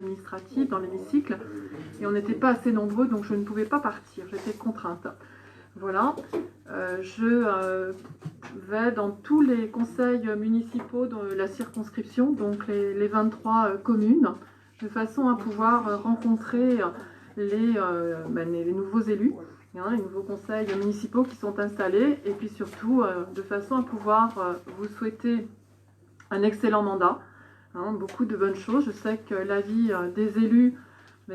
administrative dans l'hémicycle et on n'était pas assez nombreux, donc je ne pouvais pas partir, j'étais contrainte. Voilà, je vais dans tous les conseils municipaux de la circonscription, donc les 23 communes, de façon à pouvoir rencontrer les nouveaux élus, les nouveaux conseils municipaux qui sont installés, et puis surtout de façon à pouvoir vous souhaiter un excellent mandat. Beaucoup de bonnes choses. Je sais que la vie des élus,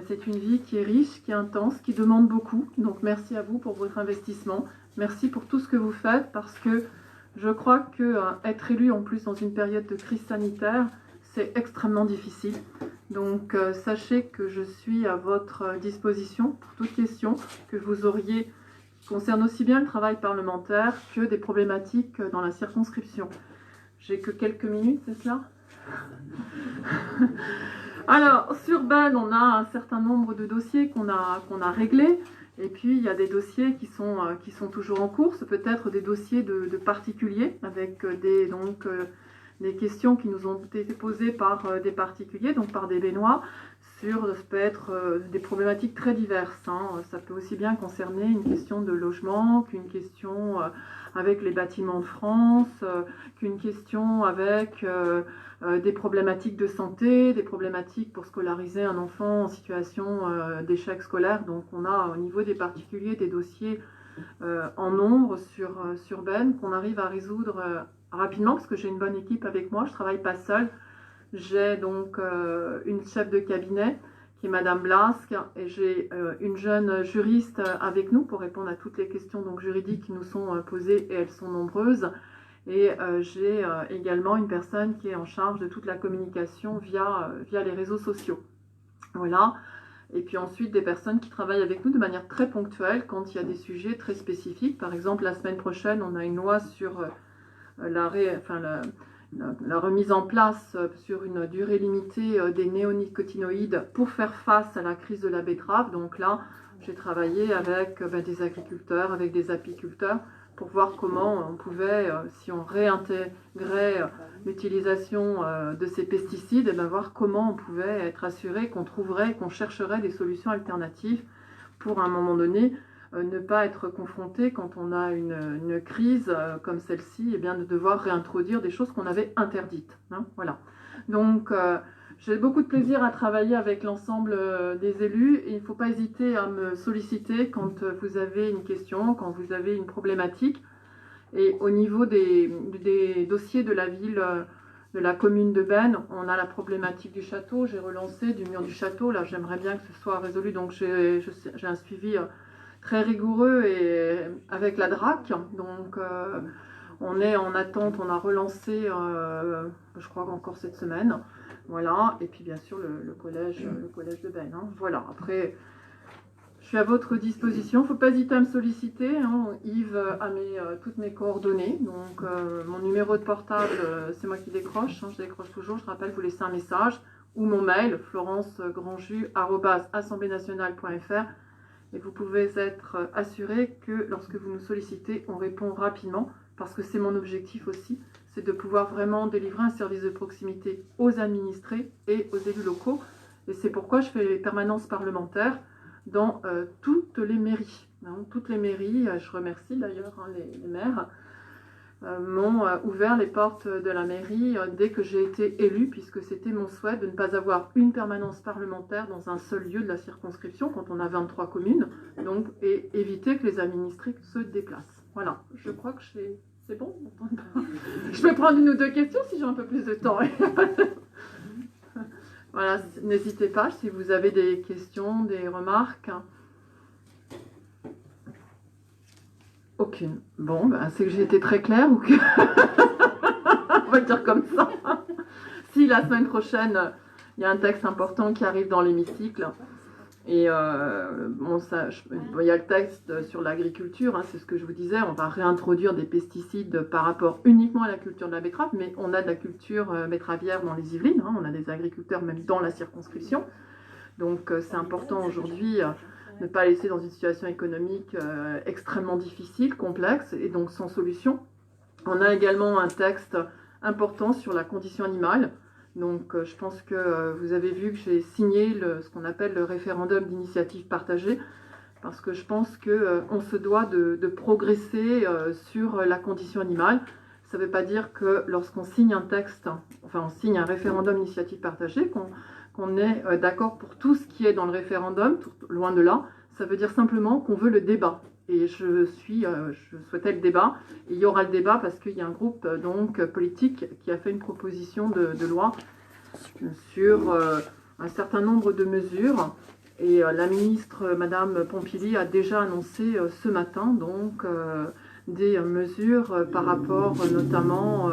c'est une vie qui est riche, qui est intense, qui demande beaucoup. Donc merci à vous pour votre investissement. Merci pour tout ce que vous faites, parce que je crois que être élu en plus dans une période de crise sanitaire, c'est extrêmement difficile. Donc sachez que je suis à votre disposition pour toute question que vous auriez, qui concerne aussi bien le travail parlementaire que des problématiques dans la circonscription. J'ai que quelques minutes, c'est cela ? Alors, sur Ben, on a un certain nombre de dossiers qu'on a réglés. Et puis, il y a des dossiers qui sont toujours en cours. Peut-être des dossiers de particuliers, avec des questions qui nous ont été posées par des particuliers, donc par des Bénois, ça peut être des problématiques très diverses. Ça peut aussi bien concerner une question de logement qu'une question avec les bâtiments de France, qu'une question avec des problématiques de santé, des problématiques pour scolariser un enfant en situation d'échec scolaire. Donc on a au niveau des particuliers des dossiers en nombre sur Ben qu'on arrive à résoudre rapidement, parce que j'ai une bonne équipe avec moi, je ne travaille pas seule. J'ai donc une chef de cabinet qui est Madame Blasque, et j'ai une jeune juriste avec nous pour répondre à toutes les questions donc, juridiques qui nous sont posées, et elles sont nombreuses. Et j'ai également une personne qui est en charge de toute la communication via les réseaux sociaux. Voilà. Et puis ensuite des personnes qui travaillent avec nous de manière très ponctuelle quand il y a des sujets très spécifiques. Par exemple, la semaine prochaine, on a une loi sur la remise en place sur une durée limitée des néonicotinoïdes pour faire face à la crise de la betterave. Donc là, j'ai travaillé avec des agriculteurs, avec des apiculteurs, pour voir comment on pouvait, si on réintégrait l'utilisation de ces pesticides, voir comment on pouvait être assuré qu'on trouverait, qu'on chercherait des solutions alternatives pour à un moment donné ne pas être confronté, quand on a une crise comme celle-ci, de devoir réintroduire des choses qu'on avait interdites. Voilà. Donc, j'ai beaucoup de plaisir à travailler avec l'ensemble des élus, et il ne faut pas hésiter à me solliciter quand vous avez une question, quand vous avez une problématique. Et au niveau des dossiers de la ville, de la commune de Ben, on a la problématique du château. J'ai relancé du mur du château. Là, j'aimerais bien que ce soit résolu. Donc, j'ai un suivi très rigoureux et avec la DRAC. Donc, on est en attente. On a relancé, je crois encore cette semaine. Voilà. Et puis, bien sûr, le collège de Ben. Voilà. Après, je suis à votre disposition. Il ne faut pas hésiter à me solliciter. Yves a toutes mes coordonnées. Donc, mon numéro de portable, c'est moi qui décroche. Je décroche toujours. Je rappelle, vous laissez un message. Ou mon mail, florence-grandjus@assembléenationale.fr. Et vous pouvez être assuré que lorsque vous nous sollicitez, on répond rapidement, parce que c'est mon objectif aussi, c'est de pouvoir vraiment délivrer un service de proximité aux administrés et aux élus locaux. Et c'est pourquoi je fais les permanences parlementaires dans toutes les mairies. Toutes les mairies, je remercie d'ailleurs les maires, m'ont ouvert les portes de la mairie dès que j'ai été élue, puisque c'était mon souhait de ne pas avoir une permanence parlementaire dans un seul lieu de la circonscription quand on a 23 communes, donc, et éviter que les administrés se déplacent. Voilà, je crois que c'est bon. Je peux prendre une ou deux questions si j'ai un peu plus de temps. Voilà, n'hésitez pas si vous avez des questions, des remarques. Aucune. Bon, c'est que j'ai été très claire ou que... On va le dire comme ça. Si la semaine prochaine, il y a un texte important qui arrive dans l'hémicycle, et il y a le texte sur l'agriculture, c'est ce que je vous disais, on va réintroduire des pesticides par rapport uniquement à la culture de la betterave, mais on a de la culture betteravière dans les Yvelines, on a des agriculteurs même dans la circonscription, donc c'est important aujourd'hui ne pas laisser dans une situation économique extrêmement difficile, complexe, et donc sans solution. On a également un texte important sur la condition animale, Donc je pense que vous avez vu que j'ai signé ce qu'on appelle le référendum d'initiative partagée, parce que je pense qu'on se doit de progresser sur la condition animale. Ça ne veut pas dire que lorsqu'on signe un texte, enfin on signe un référendum d'initiative partagée, qu'on est d'accord pour tout ce qui est dans le référendum, loin de là. Ça veut dire simplement qu'on veut le débat. Et je souhaitais le débat. Et il y aura le débat parce qu'il y a un groupe donc politique qui a fait une proposition de loi sur un certain nombre de mesures. Et la ministre, Madame Pompili, a déjà annoncé ce matin donc des mesures par rapport notamment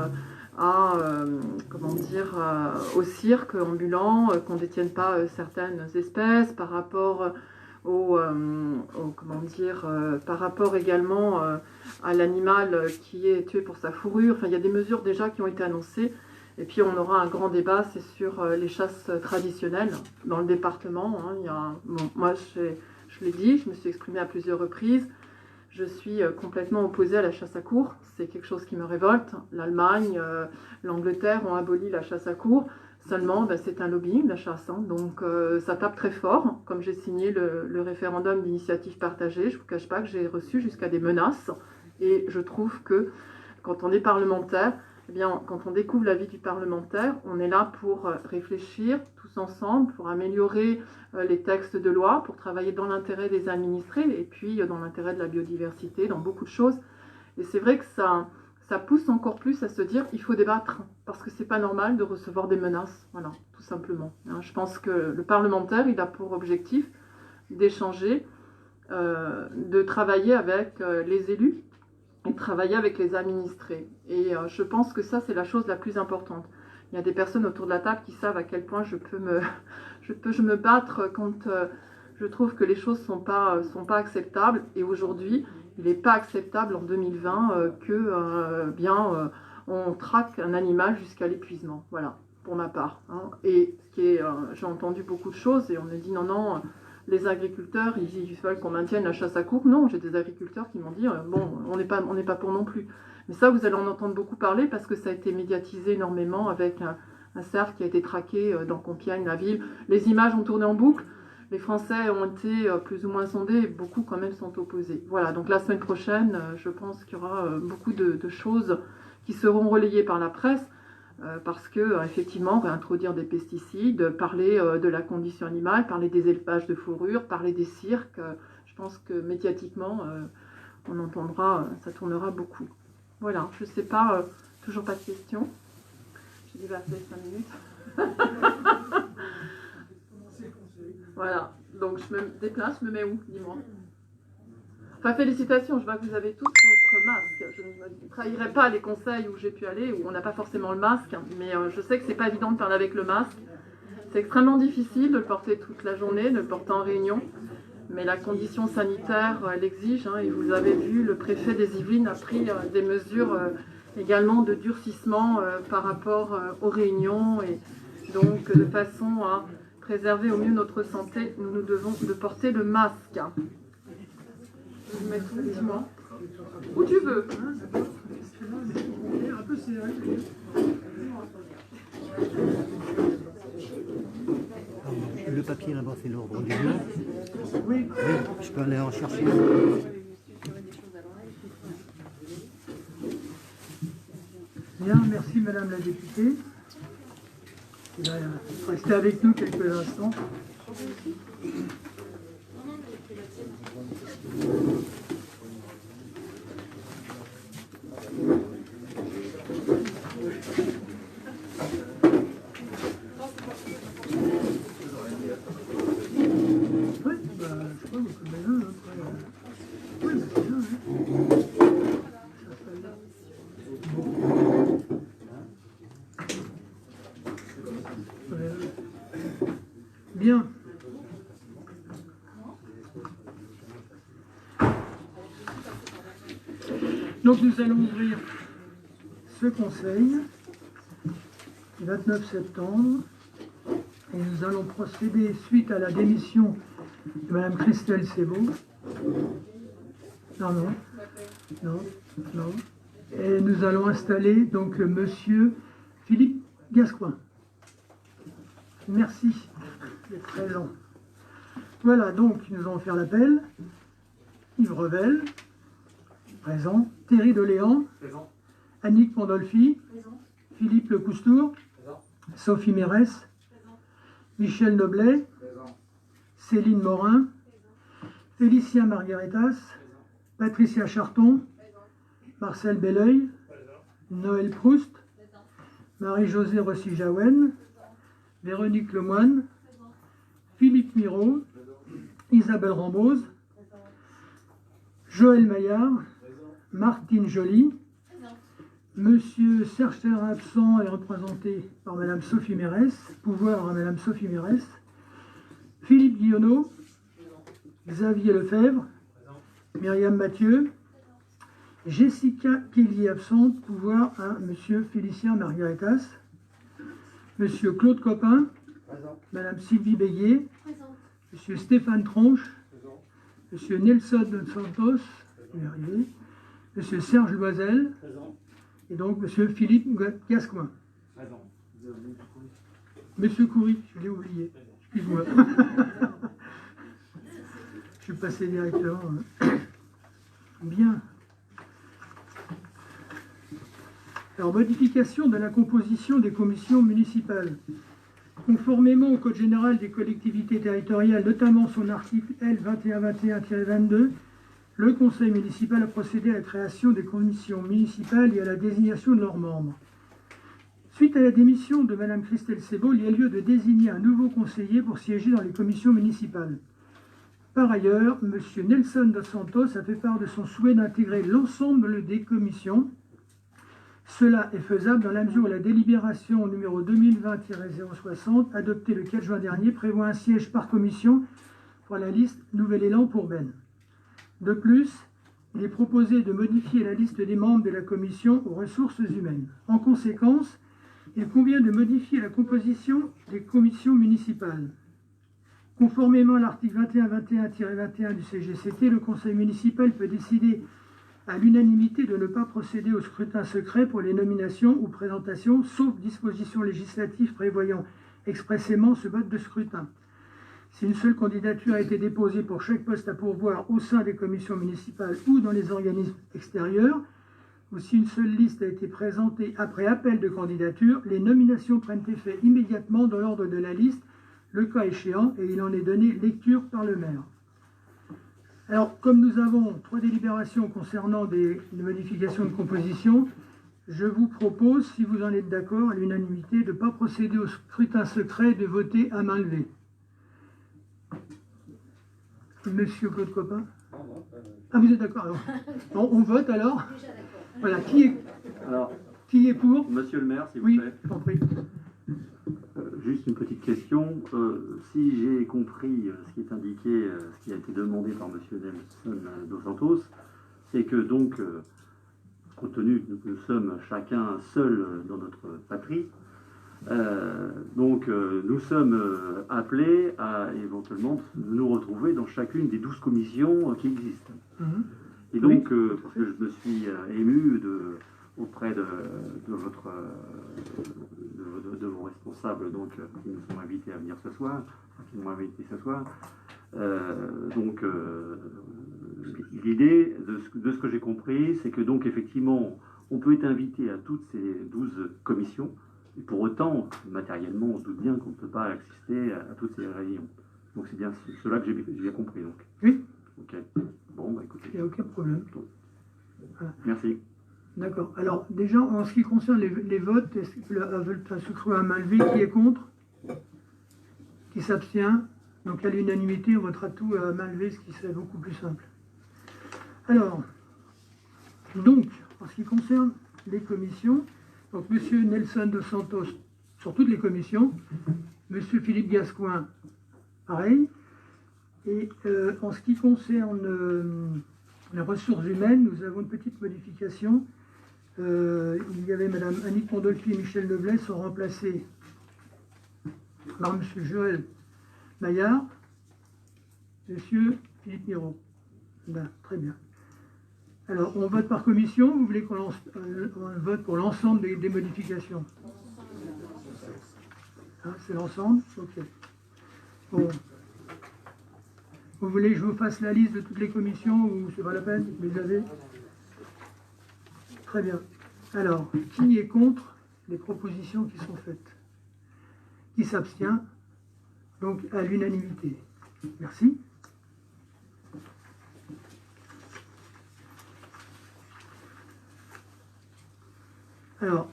au cirque ambulant, qu'on ne détienne pas certaines espèces, par rapport par rapport également à l'animal qui est tué pour sa fourrure. Enfin, il y a des mesures déjà qui ont été annoncées. Et puis on aura un grand débat, c'est sur les chasses traditionnelles dans le département. Moi, je l'ai dit, je me suis exprimée à plusieurs reprises. Je suis complètement opposée à la chasse à courre. C'est quelque chose qui me révolte. L'Allemagne, l'Angleterre ont aboli la chasse à courre. Seulement, c'est un lobbying, la chasse. Donc ça tape très fort. Comme j'ai signé le référendum d'initiative partagée, je ne vous cache pas que j'ai reçu jusqu'à des menaces. Et je trouve que quand on est parlementaire, eh bien, quand on découvre la vie du parlementaire, on est là pour réfléchir tous ensemble, pour améliorer les textes de loi, pour travailler dans l'intérêt des administrés et puis dans l'intérêt de la biodiversité, dans beaucoup de choses. Et c'est vrai que ça pousse encore plus à se dire il faut débattre, parce que c'est pas normal de recevoir des menaces, voilà, tout simplement. Je pense que le parlementaire, il a pour objectif d'échanger, de travailler avec les élus, et travailler avec les administrés. Et je pense que ça, c'est la chose la plus importante. Il y a des personnes autour de la table qui savent à quel point je peux me battre quand je trouve que les choses sont pas acceptables. Et aujourd'hui, il n'est pas acceptable en 2020 on traque un animal jusqu'à l'épuisement. Voilà, pour ma part. Et j'ai entendu beaucoup de choses et on me dit non, les agriculteurs, ils veulent qu'on maintienne la chasse à courre. Non, j'ai des agriculteurs qui m'ont dit bon, on n'est pas pour non plus. Mais ça, vous allez en entendre beaucoup parler parce que ça a été médiatisé énormément avec un cerf qui a été traqué dans Compiègne, la ville. Les images ont tourné en boucle. Les Français ont été plus ou moins sondés et beaucoup quand même sont opposés. Voilà, donc la semaine prochaine, je pense qu'il y aura beaucoup de choses qui seront relayées par la presse. Parce que effectivement, réintroduire des pesticides, parler de la condition animale, parler des élevages de fourrure, parler des cirques, je pense que médiatiquement, on entendra, ça tournera beaucoup. Voilà, je ne sais pas, toujours pas de questions. J'ai dépassé 5 minutes. Voilà, donc je me déplace, je me mets où, dis-moi. Enfin, félicitations, je vois que vous avez tous votre masque. Je ne trahirai pas les conseils où j'ai pu aller, où on n'a pas forcément le masque, mais je sais que c'est pas évident de parler avec le masque. C'est extrêmement difficile de le porter toute la journée, de le porter en réunion, mais la condition sanitaire l'exige, et vous avez vu, le préfet des Yvelines a pris des mesures également de durcissement par rapport aux réunions, et donc de façon à préserver au mieux notre santé, nous devons de porter le masque. Je vais mettre où, dis-moi. Où tu veux. Le papier là-bas, c'est l'ordre du jour. Oui, je peux aller en chercher. Bien, merci Madame la députée. Restez avec nous quelques instants. Bien. Donc nous allons ouvrir ce conseil le 29 septembre et nous allons procéder suite à la démission de Madame Christelle Sébaud. Non. Et nous allons installer donc Monsieur Philippe Gascoin. Merci d'être présent. Voilà, donc nous allons faire l'appel. Yves Revel, présent. Thierry Deléan, présent. Annick Pandolfi, présent. Philippe Lecoustour, présent. Sophie Mérès, présent. Michel Noblet, présent. Céline Morin, présent. Félicien Margaritas, présent. Patricia Charton, présent. Marcel Belleuil, présent. Noël Proust, présent. Marie-Josée Rossi-Jaouen, Véronique Lemoine, présent. Philippe Miraud, présent. Isabelle Rambose, présent. Joël Maillard, présent. Martine Joly, présent. Monsieur Serge Terrin absent est représenté par Madame Sophie Mérès, pouvoir à Madame Sophie Mérès, Philippe Guillonneau, présent. Xavier Lefebvre, présent. Myriam Mathieu, présent. Jessica Kelly absente, pouvoir à Monsieur Félicien Margaritas, Monsieur Claude Copin, présent. Madame Sylvie Béguier, présent. Monsieur Stéphane Tronche, présent. Monsieur Nelson de Santos, Monsieur Serge Loisel, présent. Et donc Monsieur Philippe Gascoin. Présent. Monsieur Coury, je l'ai oublié, excuse-moi. Je suis passé directement. Bien. Alors, modification de la composition des commissions municipales. Conformément au Code général des collectivités territoriales, notamment son article L 2121-22, le Conseil municipal a procédé à la création des commissions municipales et à la désignation de leurs membres. Suite à la démission de Mme Christelle Sebaud, il y a lieu de désigner un nouveau conseiller pour siéger dans les commissions municipales. Par ailleurs, M. Nelson dos Santos a fait part de son souhait d'intégrer l'ensemble des commissions. Cela est faisable dans la mesure où la délibération numéro 2020-060, adoptée le 4 juin dernier, prévoit un siège par commission pour la liste Nouvel Élan pour Ben. De plus, il est proposé de modifier la liste des membres de la commission aux ressources humaines. En conséquence, il convient de modifier la composition des commissions municipales. Conformément à l'article 2121-21 du CGCT, le conseil municipal peut décider à l'unanimité de ne pas procéder au scrutin secret pour les nominations ou présentations, sauf dispositions législatives prévoyant expressément ce mode de scrutin. Si une seule candidature a été déposée pour chaque poste à pourvoir au sein des commissions municipales ou dans les organismes extérieurs, ou si une seule liste a été présentée après appel de candidature, les nominations prennent effet immédiatement dans l'ordre de la liste, le cas échéant, et il en est donné lecture par le maire. Alors, comme nous avons 3 délibérations concernant des modifications de composition, je vous propose, si vous en êtes d'accord, à l'unanimité, de ne pas procéder au scrutin secret, de voter à main levée. Monsieur Claude Copin? Ah, vous êtes d'accord alors? Bon, on vote alors. Voilà, qui est pour? Monsieur le maire, s'il vous plaît. Oui, compris. Juste une petite question. Si j'ai compris ce qui est indiqué, ce qui a été demandé par Monsieur Nelson dos Santos, c'est que donc, compte tenu que nous sommes chacun seul dans notre patrie, nous sommes appelés à éventuellement nous retrouver dans chacune des 12 commissions qui existent. Et donc, parce que je me suis ému auprès de vos responsables donc, qui nous sont invités à venir ce soir, qui m'ont invité ce soir. L'idée de ce que j'ai compris, c'est que donc effectivement, on peut être invité à toutes ces 12 commissions, et pour autant, matériellement, on se doute bien qu'on ne peut pas assister à toutes ces réunions. Donc c'est bien cela que j'ai bien compris. Donc. Oui. Ok. Bon, bah écoutez. Il n'y a aucun problème. Voilà. Merci. D'accord. Alors, déjà, en ce qui concerne les votes, est-ce que se trouve à main levée, qui est contre? Qui s'abstient? Donc, à l'unanimité, on votera tout à main levée, ce qui serait beaucoup plus simple. Alors, donc, en ce qui concerne les commissions, donc, M. Nelson dos Santos, sur toutes les commissions, M. Philippe Gascoin, pareil. Et en ce qui concerne les ressources humaines, nous avons une petite modification. Il y avait Mme Annick Pandolfi et Michel Noblet sont remplacés par M. Joël Maillard, M. Philippe Miraud. Ben, très bien. Alors, on vote par commission. Vous voulez qu'on vote pour l'ensemble des modifications? Hein, c'est l'ensemble? Ok. Bon. Vous voulez que je vous fasse la liste de toutes les commissions ou c'est pas la peine? Vous les avez? Très bien. Alors, qui est contre les propositions qui sont faites? Qui s'abstient? Donc, à l'unanimité. Merci. Alors,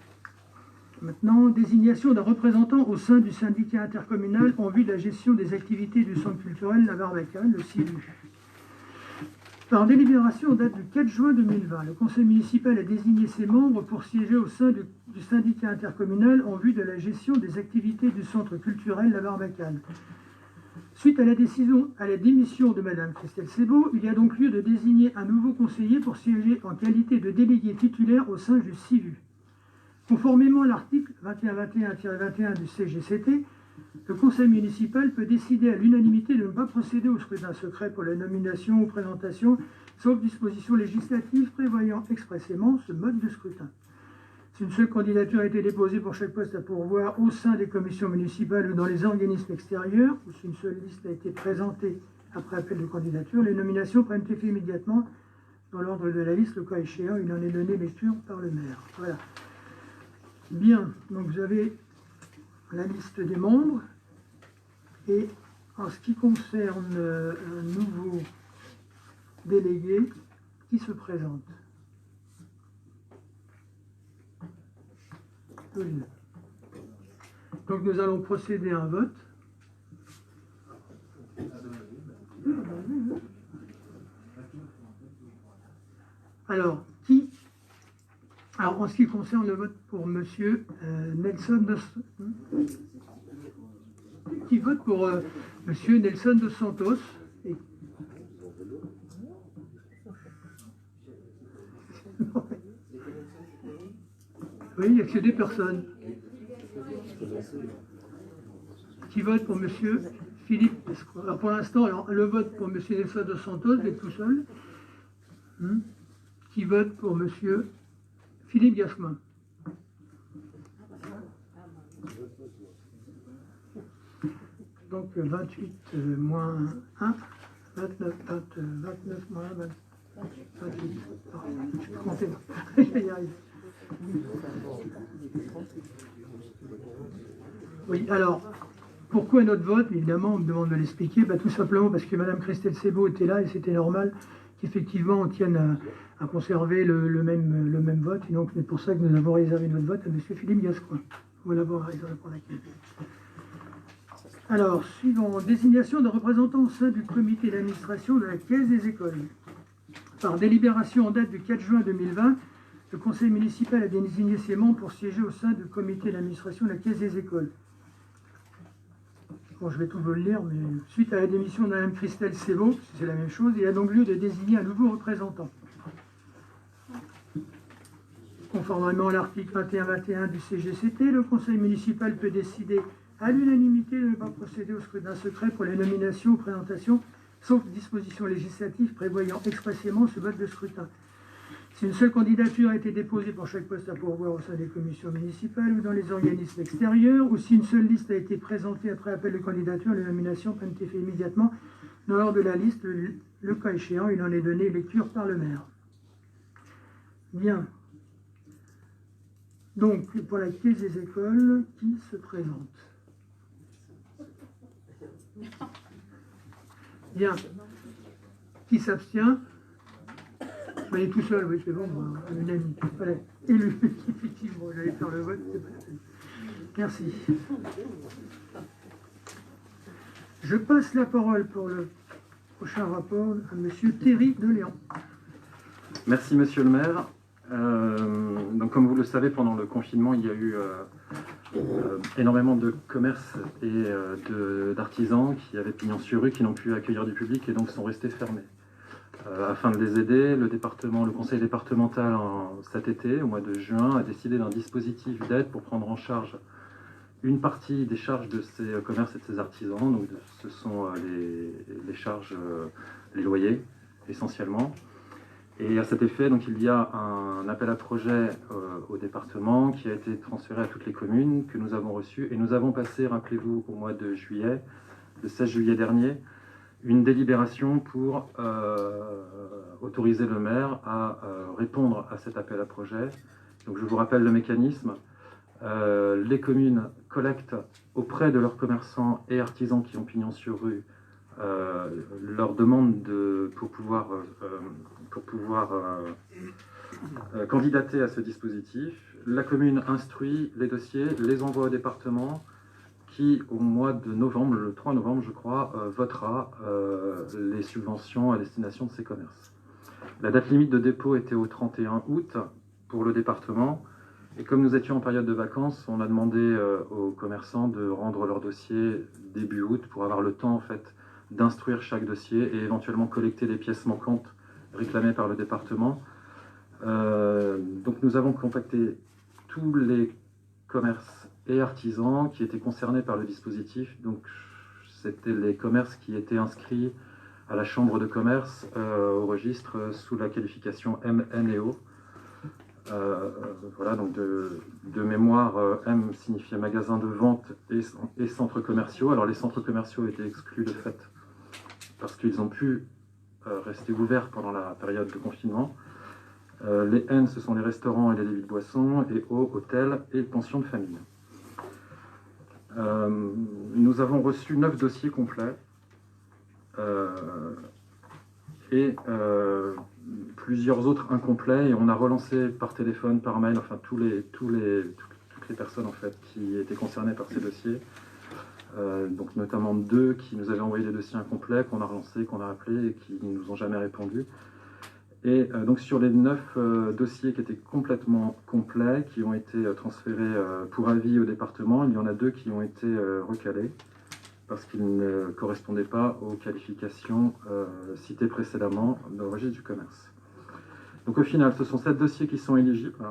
maintenant, désignation d'un représentant au sein du syndicat intercommunal en vue de la gestion des activités du centre culturel La Barbacane, le CIVU. Par délibération en date du 4 juin 2020, le conseil municipal a désigné ses membres pour siéger au sein du syndicat intercommunal en vue de la gestion des activités du centre culturel La Barbacane. Suite à la démission de Mme Christelle Sebaud, il y a donc lieu de désigner un nouveau conseiller pour siéger en qualité de délégué titulaire au sein du CIVU. Conformément à l'article 2121-21 du CGCT, le conseil municipal peut décider à l'unanimité de ne pas procéder au scrutin secret pour la nomination ou présentation, sauf disposition législative prévoyant expressément ce mode de scrutin. Si une seule candidature a été déposée pour chaque poste à pourvoir au sein des commissions municipales ou dans les organismes extérieurs, ou si une seule liste a été présentée après appel de candidature, les nominations prennent effet immédiatement dans l'ordre de la liste, le cas échéant, il en est donné lecture par le maire. Voilà. Bien, donc vous avez la liste des membres. Et en ce qui concerne un nouveau délégué qui se présente. Donc nous allons procéder à un vote. Alors, en ce qui concerne le vote pour Monsieur Nelson qui vote pour Monsieur Nelson dos Santos. Oui, il n'y a que des personnes. Qui vote pour Monsieur Philippe. Alors pour l'instant, le vote pour Monsieur Nelson dos Santos, il est tout seul. Qui vote pour Monsieur Philippe Gascoin. Donc 28 moins 1, 29 moins 1, 28. Je peux compter. Je vais y arriver. Oui, alors, pourquoi notre vote? Évidemment, on me demande de l'expliquer. Tout simplement parce que Mme Christelle Sebaud était là et c'était normal qu'effectivement on tienne à conserver le même vote. Et donc, c'est pour ça que nous avons réservé notre vote à M. Philippe Gascoin. Voilà pour la raison pour laquelle. Alors, suivant, désignation de représentants au sein du comité d'administration de la Caisse des écoles. Par délibération en date du 4 juin 2020, le conseil municipal a désigné ses membres pour siéger au sein du comité d'administration de la Caisse des écoles. Bon, je vais tout vous le lire, mais suite à la démission de Mme Christelle Sebaud, c'est la même chose, il y a donc lieu de désigner un nouveau représentant. Conformément à l'article 21-21 du CGCT, le conseil municipal peut décider à l'unanimité de ne pas procéder au scrutin secret pour les nominations ou présentations, sauf dispositions législatives prévoyant expressément ce mode de scrutin. Si une seule candidature a été déposée pour chaque poste à pourvoir au sein des commissions municipales ou dans les organismes extérieurs, ou si une seule liste a été présentée après appel de candidature, les nominations prennent effet immédiatement dans l'ordre de la liste. Le cas échéant, il en est donné lecture par le maire. Bien. Donc, pour la Caisse des écoles, qui se présente? Bien. Qui s'abstient? Il est tout seul, oui, c'est bon, une amie. Voilà, élu, effectivement, j'allais faire le vote, c'est pas la peine. Merci. Je passe la parole pour le prochain rapport à M. Thierry Deléan. Merci, Monsieur le maire. Donc, comme vous le savez, pendant le confinement, il y a eu énormément de commerces et d'artisans qui avaient pignon sur rue, qui n'ont pu accueillir du public et donc sont restés fermés. Afin de les aider, le conseil départemental cet été, au mois de juin, a décidé d'un dispositif d'aide pour prendre en charge une partie des charges de ces commerces et de ces artisans. Donc, ce sont les charges, les loyers essentiellement. Et à cet effet, donc, il y a un appel à projet au département qui a été transféré à toutes les communes, que nous avons reçu. Et nous avons passé, rappelez-vous, au mois de juillet, le 16 juillet dernier, une délibération pour autoriser le maire à répondre à cet appel à projet. Donc je vous rappelle le mécanisme. Les communes collectent auprès de leurs commerçants et artisans qui ont pignon sur rue leur demande pour pouvoir candidater à ce dispositif. La commune instruit les dossiers, les envoie au département qui, au mois de novembre, le 3 novembre je crois, votera les subventions à destination de ces commerces. La date limite de dépôt était au 31 août pour le département. Et comme nous étions en période de vacances, on a demandé aux commerçants de rendre leur dossier début août pour avoir le temps en fait d'instruire chaque dossier et éventuellement collecter les pièces manquantes réclamées par le département. Donc nous avons contacté tous les commerces et artisans qui étaient concernés par le dispositif. Donc c'était les commerces qui étaient inscrits à la chambre de commerce au registre sous la qualification M, N et O. Voilà, donc de mémoire, M signifiait magasin de vente et centres commerciaux. Alors les centres commerciaux étaient exclus de fait parce qu'ils ont pu rester ouverts pendant la période de confinement. Les N, ce sont les restaurants et les débits de boissons, et O, hôtels et pensions de famille. Nous avons reçu 9 dossiers complets et plusieurs autres incomplets, et on a relancé par téléphone, par mail, enfin toutes les personnes en fait qui étaient concernées par ces dossiers, donc notamment 2 qui nous avaient envoyé des dossiers incomplets, qu'on a relancés, qu'on a appelés et qui ne nous ont jamais répondu. Et donc sur les 9 dossiers qui étaient complètement complets, qui ont été transférés pour avis au département, il y en a 2 qui ont été recalés parce qu'ils ne correspondaient pas aux qualifications citées précédemment dans le registre du commerce. Donc au final, ce sont 7 dossiers qui sont éligibles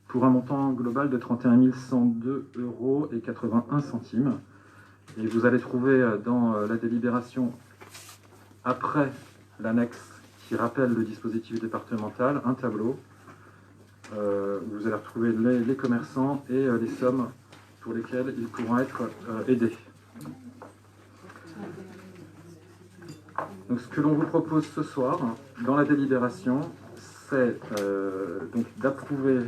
pour un montant global de 31 102,81 €. Et vous allez trouver dans la délibération, après l'annexe qui rappelle le dispositif départemental, un tableau où vous allez retrouver les commerçants et les sommes pour lesquelles ils pourront être aidés. Donc ce que l'on vous propose ce soir, dans la délibération, c'est d'approuver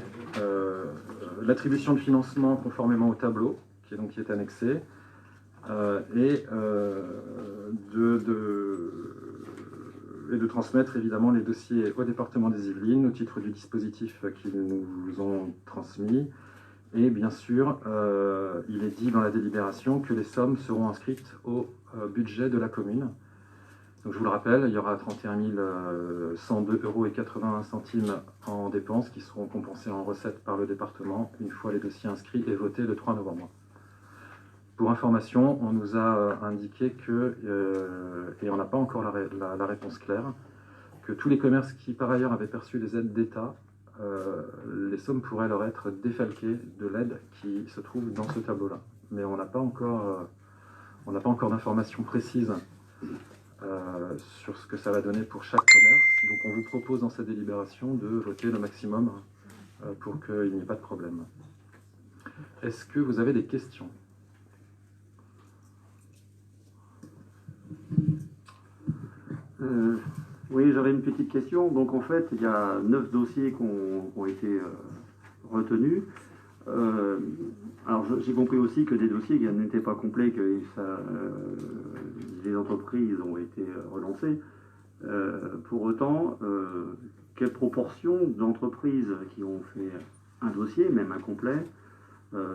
l'attribution de financement conformément au tableau, qui est annexé, et de transmettre évidemment les dossiers au département des Yvelines au titre du dispositif qu'ils nous ont transmis. Et bien sûr, il est dit dans la délibération que les sommes seront inscrites au budget de la commune. Donc je vous le rappelle, il y aura 31 102,81 € en dépenses qui seront compensées en recettes par le département une fois les dossiers inscrits et votés le 3 novembre. Pour information, on nous a indiqué que, et on n'a pas encore la réponse claire, que tous les commerces qui par ailleurs avaient perçu des aides d'État, les sommes pourraient leur être défalquées de l'aide qui se trouve dans ce tableau-là. Mais on n'a pas encore d'informations précises sur ce que ça va donner pour chaque commerce. Donc on vous propose dans cette délibération de voter le maximum pour qu'il n'y ait pas de problème. Est-ce que vous avez des questions ? Oui, j'avais une petite question. Donc en fait, il y a 9 dossiers qui ont été retenus. Alors j'ai compris aussi que des dossiers qui n'étaient pas complets, que les entreprises ont été relancées. Pour autant, quelle proportion d'entreprises qui ont fait un dossier, même incomplet,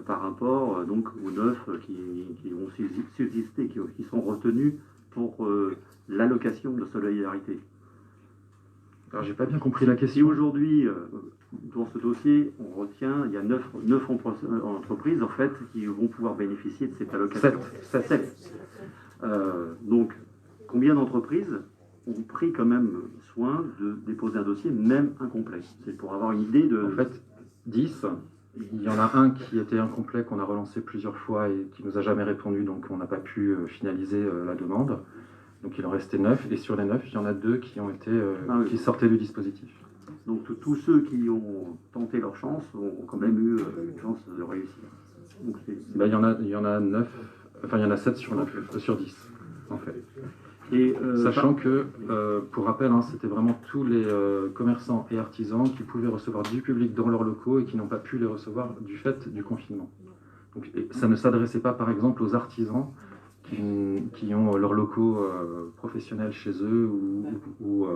par rapport donc aux 9 qui ont subsisté, qui sont retenus pour l'allocation de solidarité? Alors j'ai pas bien compris la Si question. aujourd'hui, dans ce dossier, on retient, il y a 9 entreprises en fait qui vont pouvoir bénéficier de cette allocation. 7. Donc, combien d'entreprises ont pris quand même soin de déposer un dossier, même incomplet? C'est pour avoir une idée de... En fait, 10. Il y en a un qui était incomplet, qu'on a relancé plusieurs fois et qui nous a jamais répondu, donc on n'a pas pu finaliser la demande. Donc il en restait 9, et sur les 9, il y en a 2 qui ont été qui sortaient du dispositif. Donc tous ceux qui ont tenté leur chance ont quand même eu une chance de réussir. Donc, il y en a 9, enfin il y en a 7 sur 9, sur 10 en fait. Et, sachant que, pour rappel, hein, c'était vraiment tous les commerçants et artisans qui pouvaient recevoir du public dans leurs locaux et qui n'ont pas pu les recevoir du fait du confinement. Donc, ça ne s'adressait pas par exemple aux artisans qui ont leurs locaux professionnels chez eux ou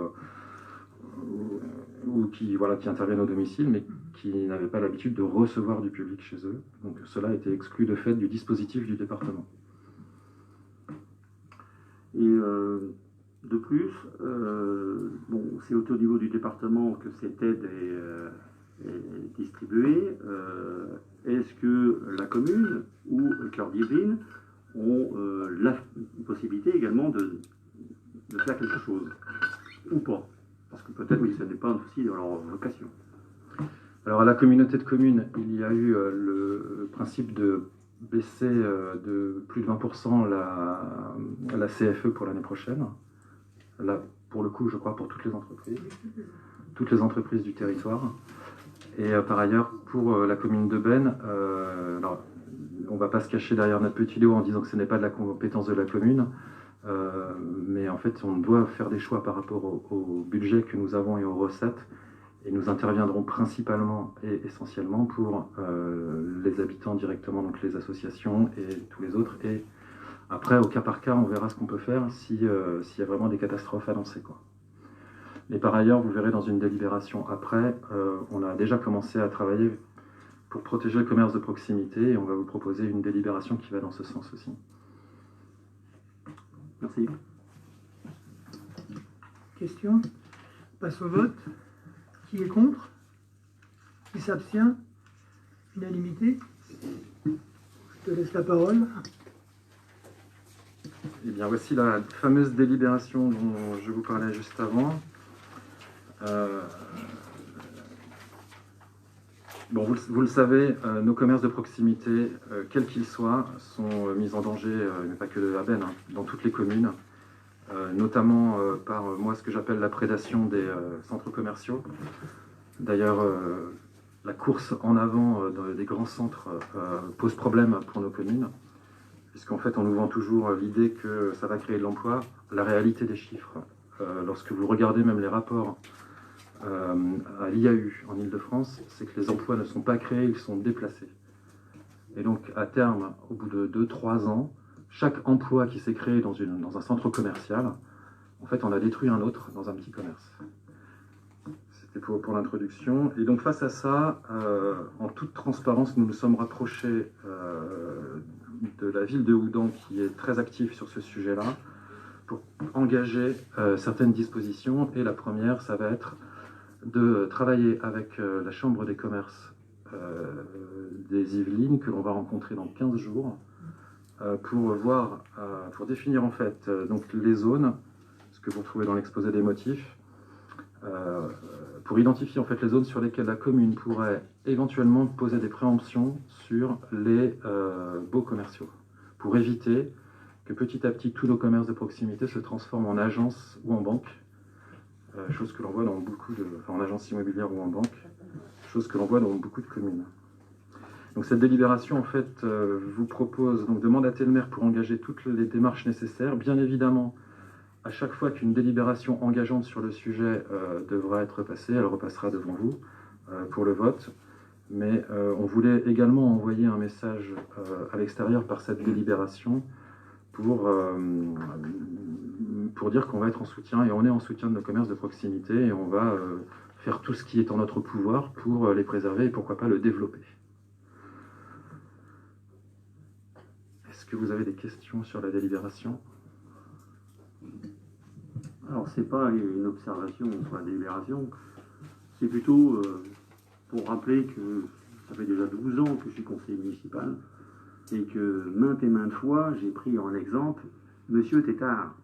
qui interviennent au domicile, mais qui n'avaient pas l'habitude de recevoir du public chez eux. Donc cela a été exclu de fait du dispositif du département. Et de plus, bon, c'est au niveau du département que cette aide est distribuée. Est-ce que la commune ou Cœur d'Yvelines ont la possibilité également de faire quelque chose ou pas? Parce que peut-être, oui, ce n'est pas aussi dans leur vocation. Alors à la communauté de communes, il y a eu le principe de baisser de plus de 20% la CFE pour l'année prochaine. Là, pour le coup, je crois, pour toutes les entreprises du territoire. Et par ailleurs, pour la commune de Benne, alors, on ne va pas se cacher derrière notre petit dos en disant que ce n'est pas de la compétence de la commune, mais en fait, on doit faire des choix par rapport au budget que nous avons et aux recettes. Et nous interviendrons principalement et essentiellement pour les habitants directement, donc les associations et tous les autres. Et après, au cas par cas, on verra ce qu'on peut faire s'il y a vraiment des catastrophes annoncées, quoi. Et par ailleurs, vous verrez dans une délibération après, on a déjà commencé à travailler pour protéger le commerce de proximité et on va vous proposer une délibération qui va dans ce sens aussi. Merci. Question? On passe au vote. Qui est contre? Qui s'abstient? Unanimité? Je te laisse la parole. Eh bien, voici la fameuse délibération dont je vous parlais juste avant. Bon, vous le savez, nos commerces de proximité, quels qu'ils soient, sont mis en danger, mais pas que à Benne, hein, dans toutes les communes, notamment par moi ce que j'appelle la prédation des centres commerciaux. D'ailleurs, la course en avant des grands centres pose problème pour nos communes, puisqu'en fait on nous vend toujours l'idée que ça va créer de l'emploi. La réalité des chiffres, lorsque vous regardez même les rapports à l'IAU en Ile-de-France, c'est que les emplois ne sont pas créés, ils sont déplacés. Et donc à terme, au bout de 2-3 ans, chaque emploi qui s'est créé dans un centre commercial, en fait on a détruit un autre dans un petit commerce. C'était pour l'introduction. Et donc face à ça, en toute transparence, nous nous sommes rapprochés de la ville de Houdan, qui est très active sur ce sujet-là, pour engager certaines dispositions. Et la première, ça va être de travailler avec la Chambre des commerces des Yvelines, que l'on va rencontrer dans 15 jours, pour définir en fait donc les zones, ce que vous trouvez dans l'exposé des motifs, pour identifier en fait les zones sur lesquelles la commune pourrait éventuellement poser des préemptions sur les baux commerciaux, pour éviter que petit à petit tous nos commerces de proximité se transforment en agences ou en banques, chose que l'on voit dans en agence immobilière ou en banque, chose que l'on voit dans beaucoup de communes. Donc cette délibération en fait vous propose donc de mandater le maire pour engager toutes les démarches nécessaires. Bien évidemment, à chaque fois qu'une délibération engageante sur le sujet devra être passée, elle repassera devant vous pour le vote. Mais on voulait également envoyer un message à l'extérieur par cette délibération pour dire qu'on va être en soutien, et on est en soutien de nos commerces de proximité, et on va faire tout ce qui est en notre pouvoir pour les préserver et pourquoi pas le développer. Est-ce que vous avez des questions sur la délibération ? Alors, c'est pas une observation sur la délibération, c'est plutôt pour rappeler que ça fait déjà 12 ans que je suis conseiller municipal et que maintes et maintes fois, j'ai pris en exemple Monsieur Tétard.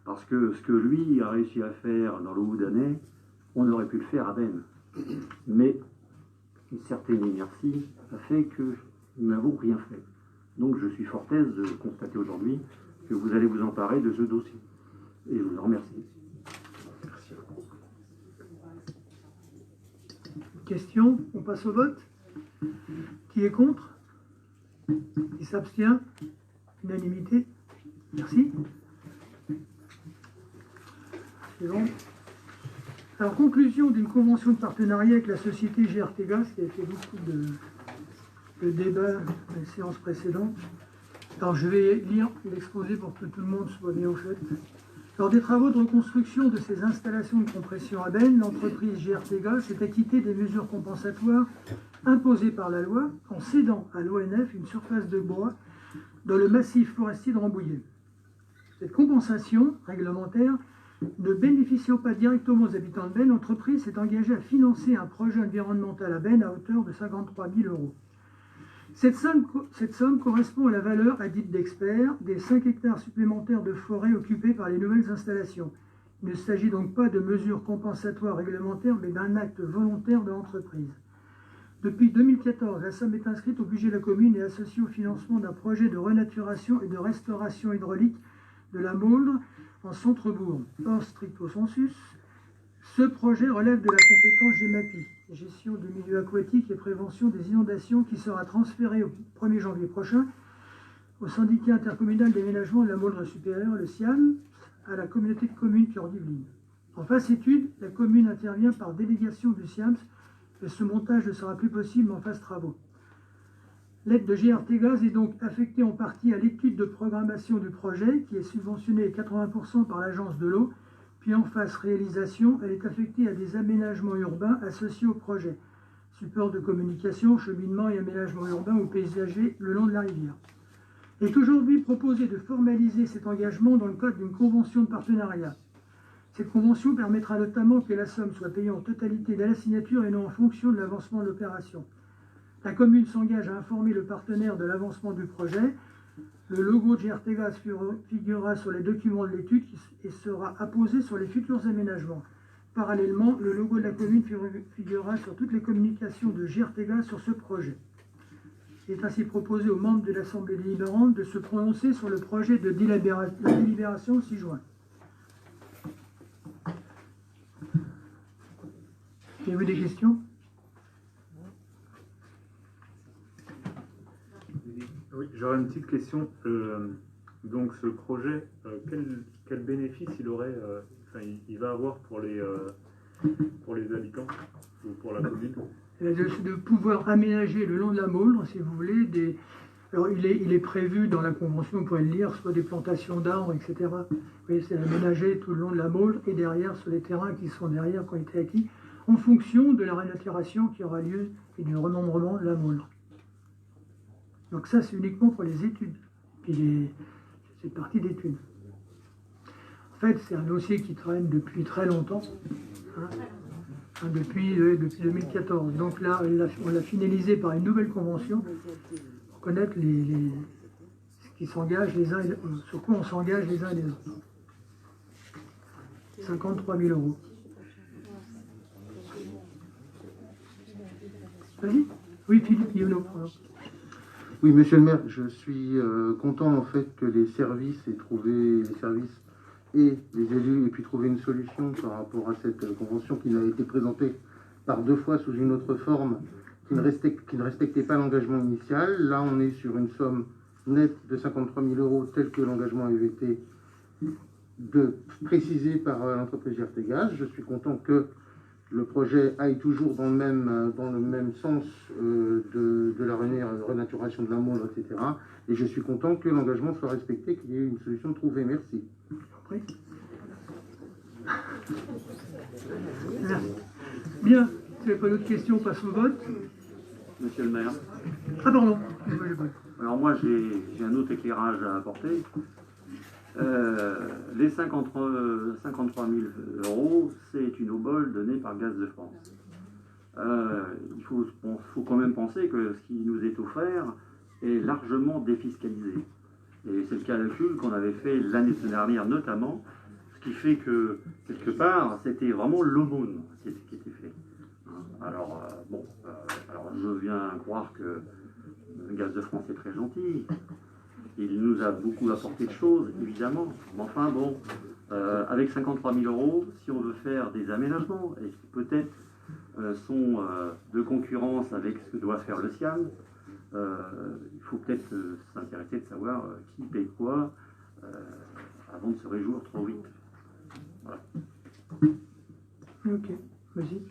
Parce que ce que lui a réussi à faire dans le Houdanais, on aurait pu le faire à Benne. Mais une certaine inertie a fait que nous n'avons rien fait. Donc je suis fort aise de constater aujourd'hui que vous allez vous emparer de ce dossier. et je vous en remercie. Merci. Question, on passe au vote. Qui est contre? Qui s'abstient? Unanimité. Merci. Suivant. Alors, conclusion d'une convention de partenariat avec la société GRT Gaz, qui a fait beaucoup de débats dans les séances précédentes. Alors, je vais lire l'exposé pour que tout le monde soit bien au fait. Lors des travaux de reconstruction de ces installations de compression à benne, l'entreprise GRT Gaz s'est acquittée des mesures compensatoires imposées par la loi en cédant à l'ONF une surface de bois dans le massif forestier de Rambouillet. Cette compensation réglementaire ne bénéficiant pas directement aux habitants de Benne, l'entreprise s'est engagée à financer un projet environnemental à Benne à hauteur de 53 000 €. Cette somme correspond à la valeur, à dite d'expert, des 5 hectares supplémentaires de forêt occupés par les nouvelles installations. Il ne s'agit donc pas de mesures compensatoires réglementaires, mais d'un acte volontaire de l'entreprise. Depuis 2014, la somme est inscrite au budget de la commune et associée au financement d'un projet de renaturation et de restauration hydraulique de la Mauldre en centre-bourg. Or, stricto sensus, ce projet relève de la compétence GEMAPI, gestion du milieu aquatique et prévention des inondations, qui sera transférée au 1er janvier prochain au syndicat intercommunal d'aménagement de la Mauldre supérieure, le SIAM, à la communauté de communes Cœur-d'Yvelines. En phase étude, la commune intervient par délégation du SIAMS et ce montage ne sera plus possible en phase travaux. L'aide de GRT Gaz est donc affectée en partie à l'étude de programmation du projet, qui est subventionnée à 80% par l'agence de l'eau, puis en phase réalisation, elle est affectée à des aménagements urbains associés au projet, support de communication, cheminement et aménagement urbain ou paysager le long de la rivière. Il est aujourd'hui proposé de formaliser cet engagement dans le cadre d'une convention de partenariat. Cette convention permettra notamment que la somme soit payée en totalité dès la signature et non en fonction de l'avancement de l'opération. La commune s'engage à informer le partenaire de l'avancement du projet. Le logo de GRT Gaz figurera sur les documents de l'étude et sera apposé sur les futurs aménagements. Parallèlement, le logo de la commune figurera sur toutes les communications de GRT Gaz sur ce projet. Il est ainsi proposé aux membres de l'Assemblée délibérante de se prononcer sur le projet de délibération le 6 juin. Avez-vous des questions? Oui, j'aurais une petite question. Donc ce projet, quel bénéfice il aurait, il va avoir pour les habitants ou pour la commune? De pouvoir aménager le long de la Mauldre, si vous voulez, alors il est prévu dans la convention, vous pourrez le lire, soit des plantations d'arbres, etc. Vous voyez, c'est aménagé tout le long de la Mauldre et derrière sur les terrains qui sont derrière, qui ont été acquis, en fonction de la renaturation qui aura lieu et du remembrement de la Mauldre. Donc ça, c'est uniquement pour les études. Puis c'est partie d'études. En fait, c'est un dossier qui traîne depuis très longtemps, depuis 2014. Donc là, on l'a finalisé par une nouvelle convention pour connaître ce qui s'engage les uns sur quoi on s'engage les uns et les autres. 53 000 €. Vas-y. Oui, Philippe Guillaume. Oui, monsieur le maire, je suis content en fait que les services aient trouvé, les services et les élus aient pu trouver une solution par rapport à cette convention qui a été présentée par 2 fois sous une autre forme, qui ne respectait pas l'engagement initial. Là, on est sur une somme nette de 53 000 € tel que l'engagement avait été précisé par l'entreprise GRT Gaz. Je suis content que le projet aille toujours dans le même sens de la renaturation de la Mauldre, etc. Et je suis content que l'engagement soit respecté, qu'il y ait une solution trouvée. Merci. Oui. Bien, si vous n'avez pas d'autres questions, on passe au vote. Monsieur le maire. Ah pardon. Alors moi, j'ai un autre éclairage à apporter. Les 53 000 €, c'est une obole donnée par Gaz de France. Il faut quand même penser que ce qui nous est offert est largement défiscalisé. Et c'est le calcul qu'on avait fait l'année dernière notamment, ce qui fait que, quelque part, c'était vraiment l'aumône qui était fait. Alors, alors je viens croire que Gaz de France est très gentil. Il nous a beaucoup apporté de choses, évidemment. Mais enfin, bon, Avec 53 000 euros, si on veut faire des aménagements, et qui peut-être sont de concurrence avec ce que doit faire le SIAM, il faut peut-être s'intéresser de savoir qui paye quoi avant de se réjouir trop vite. Voilà. Ok, vas-y.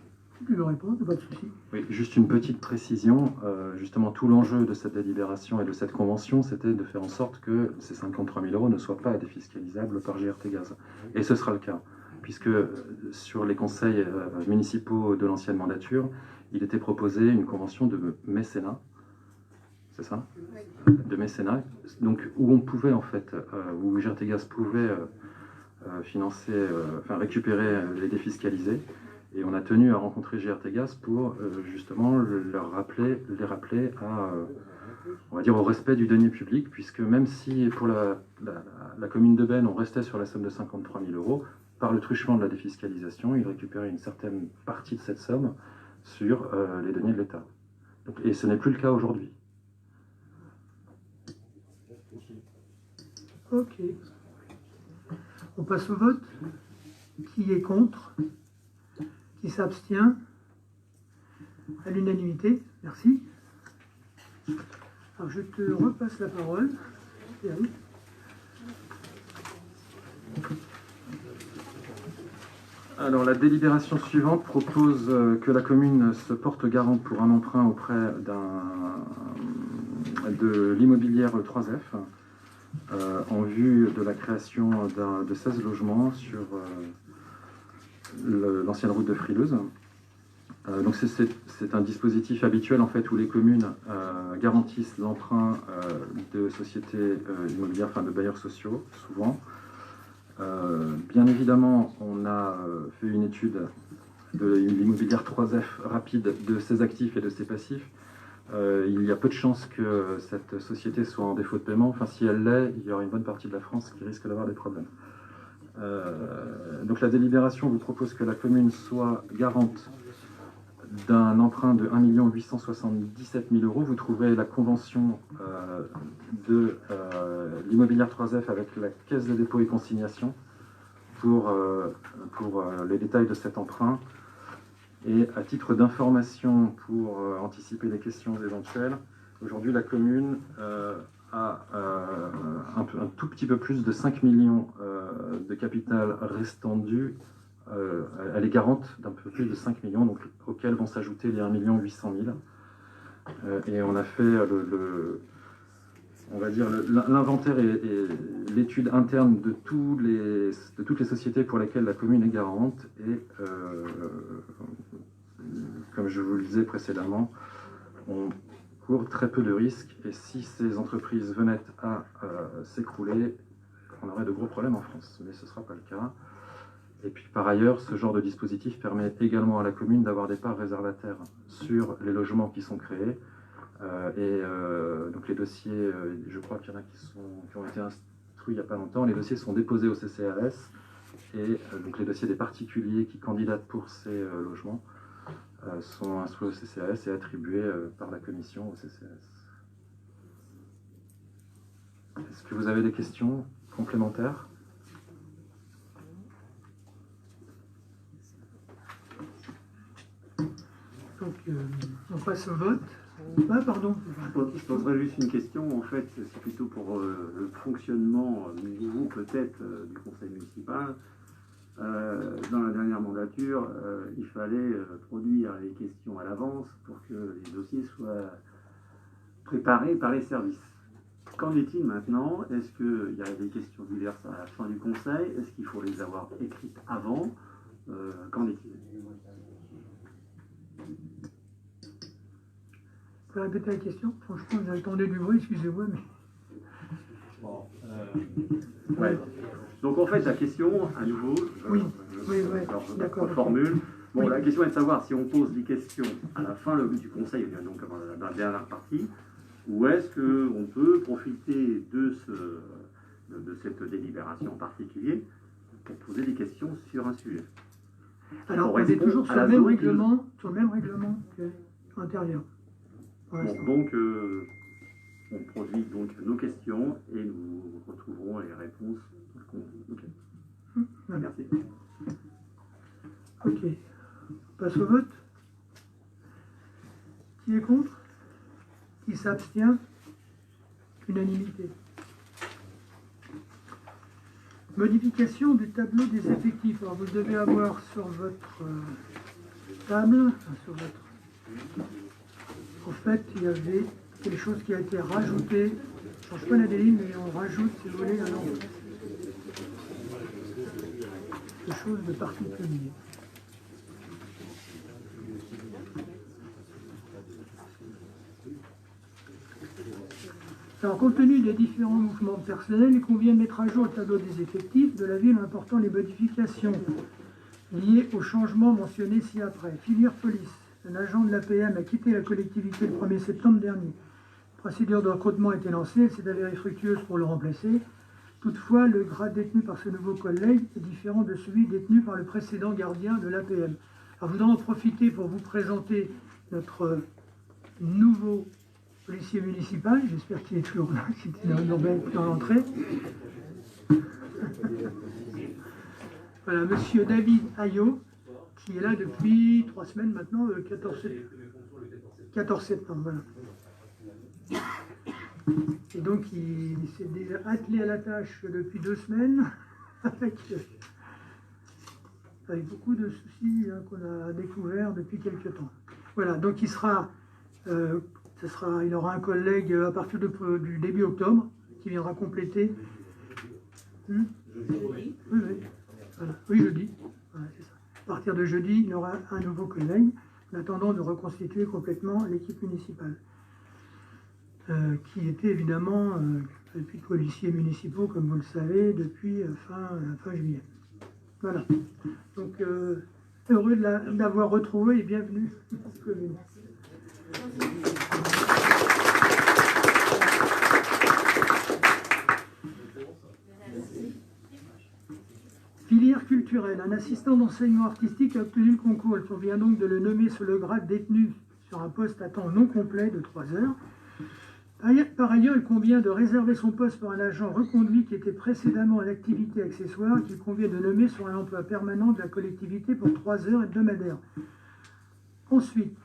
Tu veux répondre, pas de souci. Oui, juste une petite précision. Justement, tout l'enjeu de cette délibération et de cette convention, c'était de faire en sorte que ces 53 000 euros ne soient pas défiscalisables par GRT Gaz. Et ce sera le cas, puisque sur les conseils municipaux de l'ancienne mandature, il était proposé une convention de mécénat. C'est ça? De mécénat, donc où on pouvait en fait, où GRT Gaz pouvait financer, récupérer les défiscalisés. Et on a tenu à rencontrer GRT Gaz pour justement les rappeler à, on va dire, au respect du denier public, puisque même si pour la commune de Benne, on restait sur la somme de 53 000 euros, par le truchement de la défiscalisation, ils récupéraient une certaine partie de cette somme sur les deniers de l'État. Et ce n'est plus le cas aujourd'hui. Ok. On passe au vote. Qui est contre? Qui s'abstient? À l'unanimité. Merci. Alors je te repasse la parole. Thierry. Alors, la délibération suivante propose que la commune se porte garante pour un emprunt auprès de l'immobilière 3F en vue de la création de 16 logements sur l'ancienne route de Frileuse. Donc c'est un dispositif habituel en fait où les communes garantissent l'emprunt de sociétés immobilières, enfin de bailleurs sociaux, souvent. Bien évidemment, on a fait une étude de l'immobilière 3F rapide de ses actifs et de ses passifs. Il y a peu de chances que cette société soit en défaut de paiement. Enfin, si elle l'est, il y aura une bonne partie de la France qui risque d'avoir des problèmes. Donc la délibération vous propose que la commune soit garante d'un emprunt de 1 877 000 euros. Vous trouverez la convention de l'immobilière 3F avec la Caisse de dépôt et consignation pour les détails de cet emprunt. Et à titre d'information, pour anticiper les questions éventuelles, aujourd'hui la commune a un tout petit peu plus de 5 millions de capital restant dû. Elle est garante d'un peu plus de 5 millions, donc, auxquels vont s'ajouter les 1 800 000. Et on a fait on va dire l'inventaire et l'étude interne de toutes les sociétés pour lesquelles la commune est garante. Et comme je vous le disais précédemment, on court très peu de risques. Et si ces entreprises venaient à s'écrouler, on aurait de gros problèmes en France. Mais ce ne sera pas le cas. Et puis par ailleurs, ce genre de dispositif permet également à la commune d'avoir des parts réservataires sur les logements qui sont créés. Donc les dossiers, je crois qu'il y en a qui ont été instruits il n'y a pas longtemps, les dossiers sont déposés au CCAS, et donc les dossiers des particuliers qui candidatent pour ces logements sont instruits au CCAS et attribués par la commission au CCAS. Est-ce que vous avez des questions complémentaires ? Donc on passe au vote. Ah, pardon. Je poserais juste une question, en fait, c'est plutôt pour le fonctionnement nouveau peut-être du conseil municipal. Dans la dernière mandature, il fallait produire les questions à l'avance pour que les dossiers soient préparés par les services. Qu'en est-il maintenant? Est-ce qu'il y a des questions diverses à la fin du conseil? Est-ce qu'il faut les avoir écrites avant? Qu'en est-il? Vous pouvez répéter la question? Franchement, j'entendais du bruit, excusez-moi, mais... Bon, ouais. Donc en fait, la question, à nouveau, je reformule. Bon, oui. La question est de savoir si on pose des questions à la fin du conseil, donc dans la dernière partie, ou est-ce qu'on peut profiter de cette délibération en particulier pour poser des questions sur un sujet. Alors, on est toujours sur le même règlement, intérieur. Bon, donc, on produit donc nos questions et nous retrouverons les réponses. Okay. passe au vote. Qui est contre? Qui s'abstient? Unanimité. Modification du tableau des effectifs. Alors vous devez avoir sur votre table, enfin, sur votre... En fait, il y avait quelque chose qui a été rajouté. Je ne change pas la ligne, mais on rajoute, si vous voulez, un nombre. Quelque chose de particulier. Alors, compte tenu des différents mouvements de personnel, il convient de mettre à jour le tableau des effectifs de la ville en important les modifications liées aux changements mentionnés ci-après. Filière police. Un agent de l'APM a quitté la collectivité le 1er septembre dernier. La procédure de recrutement a été lancée, elle s'est avérée fructueuse pour le remplacer. Toutefois, le grade détenu par ce nouveau collègue est différent de celui détenu par le précédent gardien de l'APM. Alors, je voudrais en profiter pour vous présenter notre nouveau policier municipal, j'espère qu'il est toujours là, c'était dans l'entrée. Voilà, monsieur David Ayot, qui est là depuis 3 semaines maintenant, le 14 septembre. Voilà. Et donc, il s'est déjà attelé à la tâche depuis 2 semaines, avec beaucoup de soucis qu'on a découverts depuis quelques temps. Voilà, donc il sera... il aura un collègue à partir du début octobre qui viendra compléter. Oui, voilà. Oui, jeudi. Voilà, c'est ça. À partir de jeudi, il y aura un nouveau collègue en attendant de reconstituer complètement l'équipe municipale. Qui était évidemment depuis policiers municipaux, comme vous le savez, depuis fin juillet. Voilà. Donc, heureux de l'avoir retrouvé et bienvenue dans la commune. Filière culturelle. Un assistant d'enseignement artistique a obtenu le concours. Il convient donc de le nommer sous le grade détenu sur un poste à temps non complet de 3 heures. Par ailleurs, il convient de réserver son poste pour un agent reconduit qui était précédemment à l'activité accessoire, qu'il convient de nommer sur un emploi permanent de la collectivité pour 3 heures hebdomadaires. Ensuite,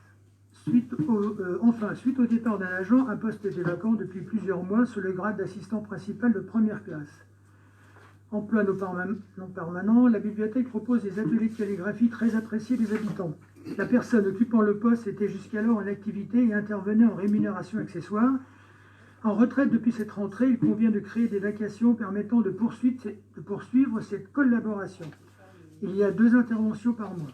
suite au départ d'un agent, un poste était vacant depuis plusieurs mois sous le grade d'assistant principal de première classe. Emploi non permanent, la bibliothèque propose des ateliers de calligraphie très appréciés des habitants. La personne occupant le poste était jusqu'alors en activité et intervenait en rémunération accessoire. En retraite depuis cette rentrée, il convient de créer des vacations permettant de poursuivre cette collaboration. Il y a 2 interventions par mois.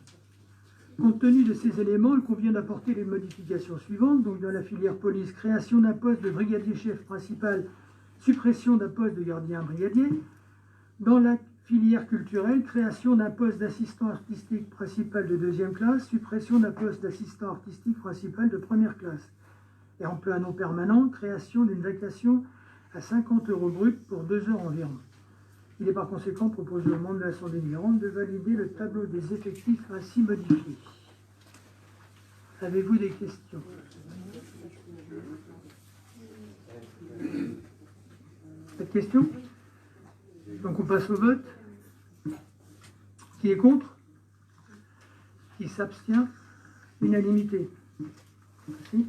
Compte tenu de ces éléments, il convient d'apporter les modifications suivantes. Donc, dans la filière police, création d'un poste de brigadier-chef principal, suppression d'un poste de gardien-brigadier. Dans la filière culturelle, création d'un poste d'assistant artistique principal de 2e classe, suppression d'un poste d'assistant artistique principal de 1re classe. Et emploi non permanent, création d'une vacation à 50 € brut pour 2 heures environ. Il est par conséquent proposé aux membres de l'Assemblée délibérante de valider le tableau des effectifs ainsi modifié. Avez-vous des questions? Pas de questions? Donc on passe au vote. Qui est contre? Qui s'abstient? Unanimité. Merci.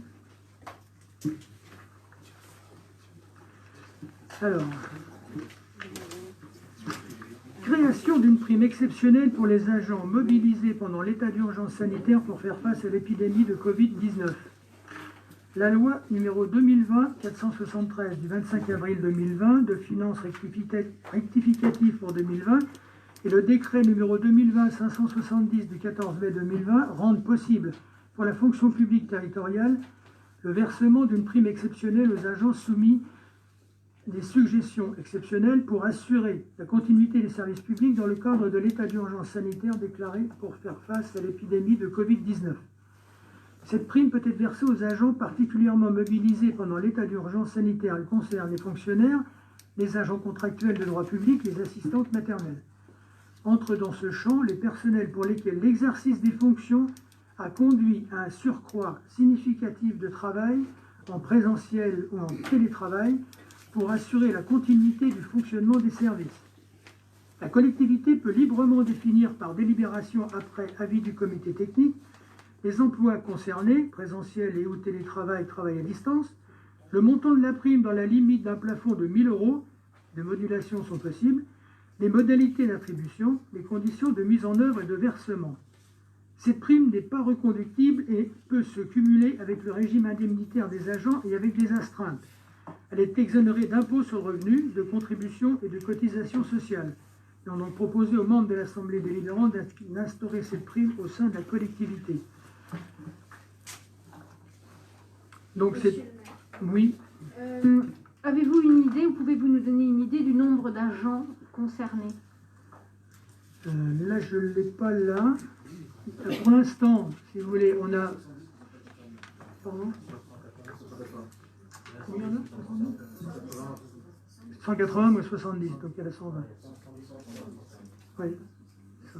Alors, création d'une prime exceptionnelle pour les agents mobilisés pendant l'état d'urgence sanitaire pour faire face à l'épidémie de Covid-19. La loi numéro 2020-473 du 25 avril 2020 de finances rectificatives pour 2020 et le décret numéro 2020-570 du 14 mai 2020 rendent possible pour la fonction publique territoriale le versement d'une prime exceptionnelle aux agents soumis des suggestions exceptionnelles pour assurer la continuité des services publics dans le cadre de l'état d'urgence sanitaire déclaré pour faire face à l'épidémie de Covid-19. Cette prime peut être versée aux agents particulièrement mobilisés pendant l'état d'urgence sanitaire. Elle concerne les fonctionnaires, les agents contractuels de droit public, les assistantes maternelles. Entrent dans ce champ les personnels pour lesquels l'exercice des fonctions a conduit à un surcroît significatif de travail en présentiel ou en télétravail pour assurer la continuité du fonctionnement des services. La collectivité peut librement définir par délibération après avis du comité technique les emplois concernés, présentiel et ou télétravail, travail à distance, le montant de la prime dans la limite d'un plafond de 1 000 €, des modulations sont possibles, les modalités d'attribution, les conditions de mise en œuvre et de versement. Cette prime n'est pas reconductible et peut se cumuler avec le régime indemnitaire des agents et avec des astreintes. Elle est exonérée d'impôts sur le revenu, de contributions et de cotisations sociales. Et on a proposé aux membres de l'Assemblée délibérante d'instaurer cette prime au sein de la collectivité. Donc c'est... Oui. Avez-vous une idée, ou pouvez-vous nous donner une idée du nombre d'agents concernés? Là, je ne l'ai pas là. Pour l'instant, si vous voulez, on a... Pardon? Combien on a? 180, moi 70, donc il y a 120. Oui.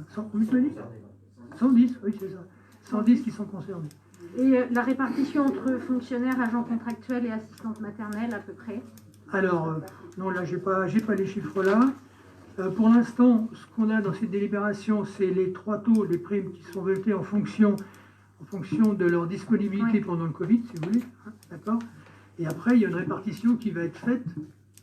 110, oui, c'est ça. 110 qui sont concernés. Et la répartition entre fonctionnaires, agents contractuels et assistantes maternelles à peu près? Alors, non, là, j'ai pas les chiffres là. Pour l'instant, ce qu'on a dans cette délibération, c'est les 3 taux, les primes qui sont votées en fonction de leur disponibilité pendant le Covid, si vous voulez. D'accord. Et après, il y a une répartition qui va être faite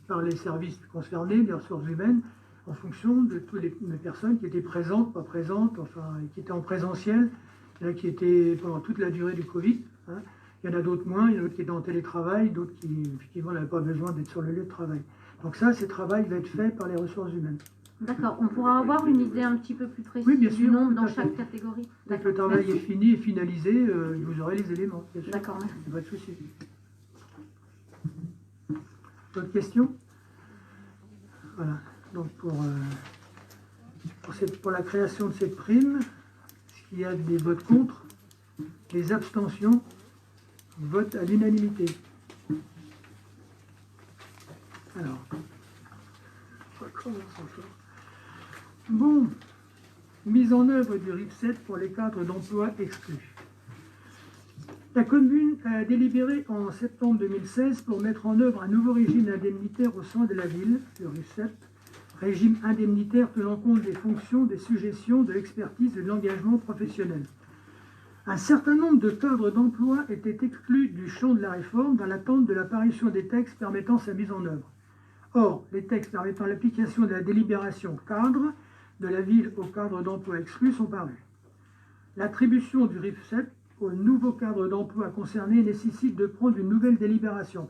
par les services concernés, les ressources humaines, en fonction de toutes les personnes qui étaient présentes, pas présentes, enfin, qui étaient en présentiel, là, qui étaient pendant toute la durée du Covid. Hein. Il y en a d'autres moins, il y en a d'autres qui étaient en télétravail, d'autres qui, effectivement, n'avaient pas besoin d'être sur le lieu de travail. Donc ça, ce travail va être fait par les ressources humaines. D'accord. On pourra avoir une idée un petit peu plus précise bien du sûr, nombre tout à dans fait. chaque catégorie? Dès que le travail est fini et finalisé, vous aurez les éléments. D'accord, merci. Pas de souci. D'autres questions? Voilà. Donc pour la création de cette prime, est-ce qu'il y a des votes contre, des abstentions, vote à l'unanimité? Alors, bon, mise en œuvre du RIP7 pour les cadres d'emploi exclus. La commune a délibéré en septembre 2016 pour mettre en œuvre un nouveau régime indemnitaire au sein de la ville, le RIP7, régime indemnitaire tenant compte des fonctions, des suggestions, de l'expertise et de l'engagement professionnel. Un certain nombre de cadres d'emploi étaient exclus du champ de la réforme dans l'attente de l'apparition des textes permettant sa mise en œuvre. Or, les textes permettant l'application de la délibération cadre de la ville aux cadres d'emploi exclus sont parus. L'attribution du RIP7 aux nouveaux cadres d'emploi concernés nécessite de prendre une nouvelle délibération.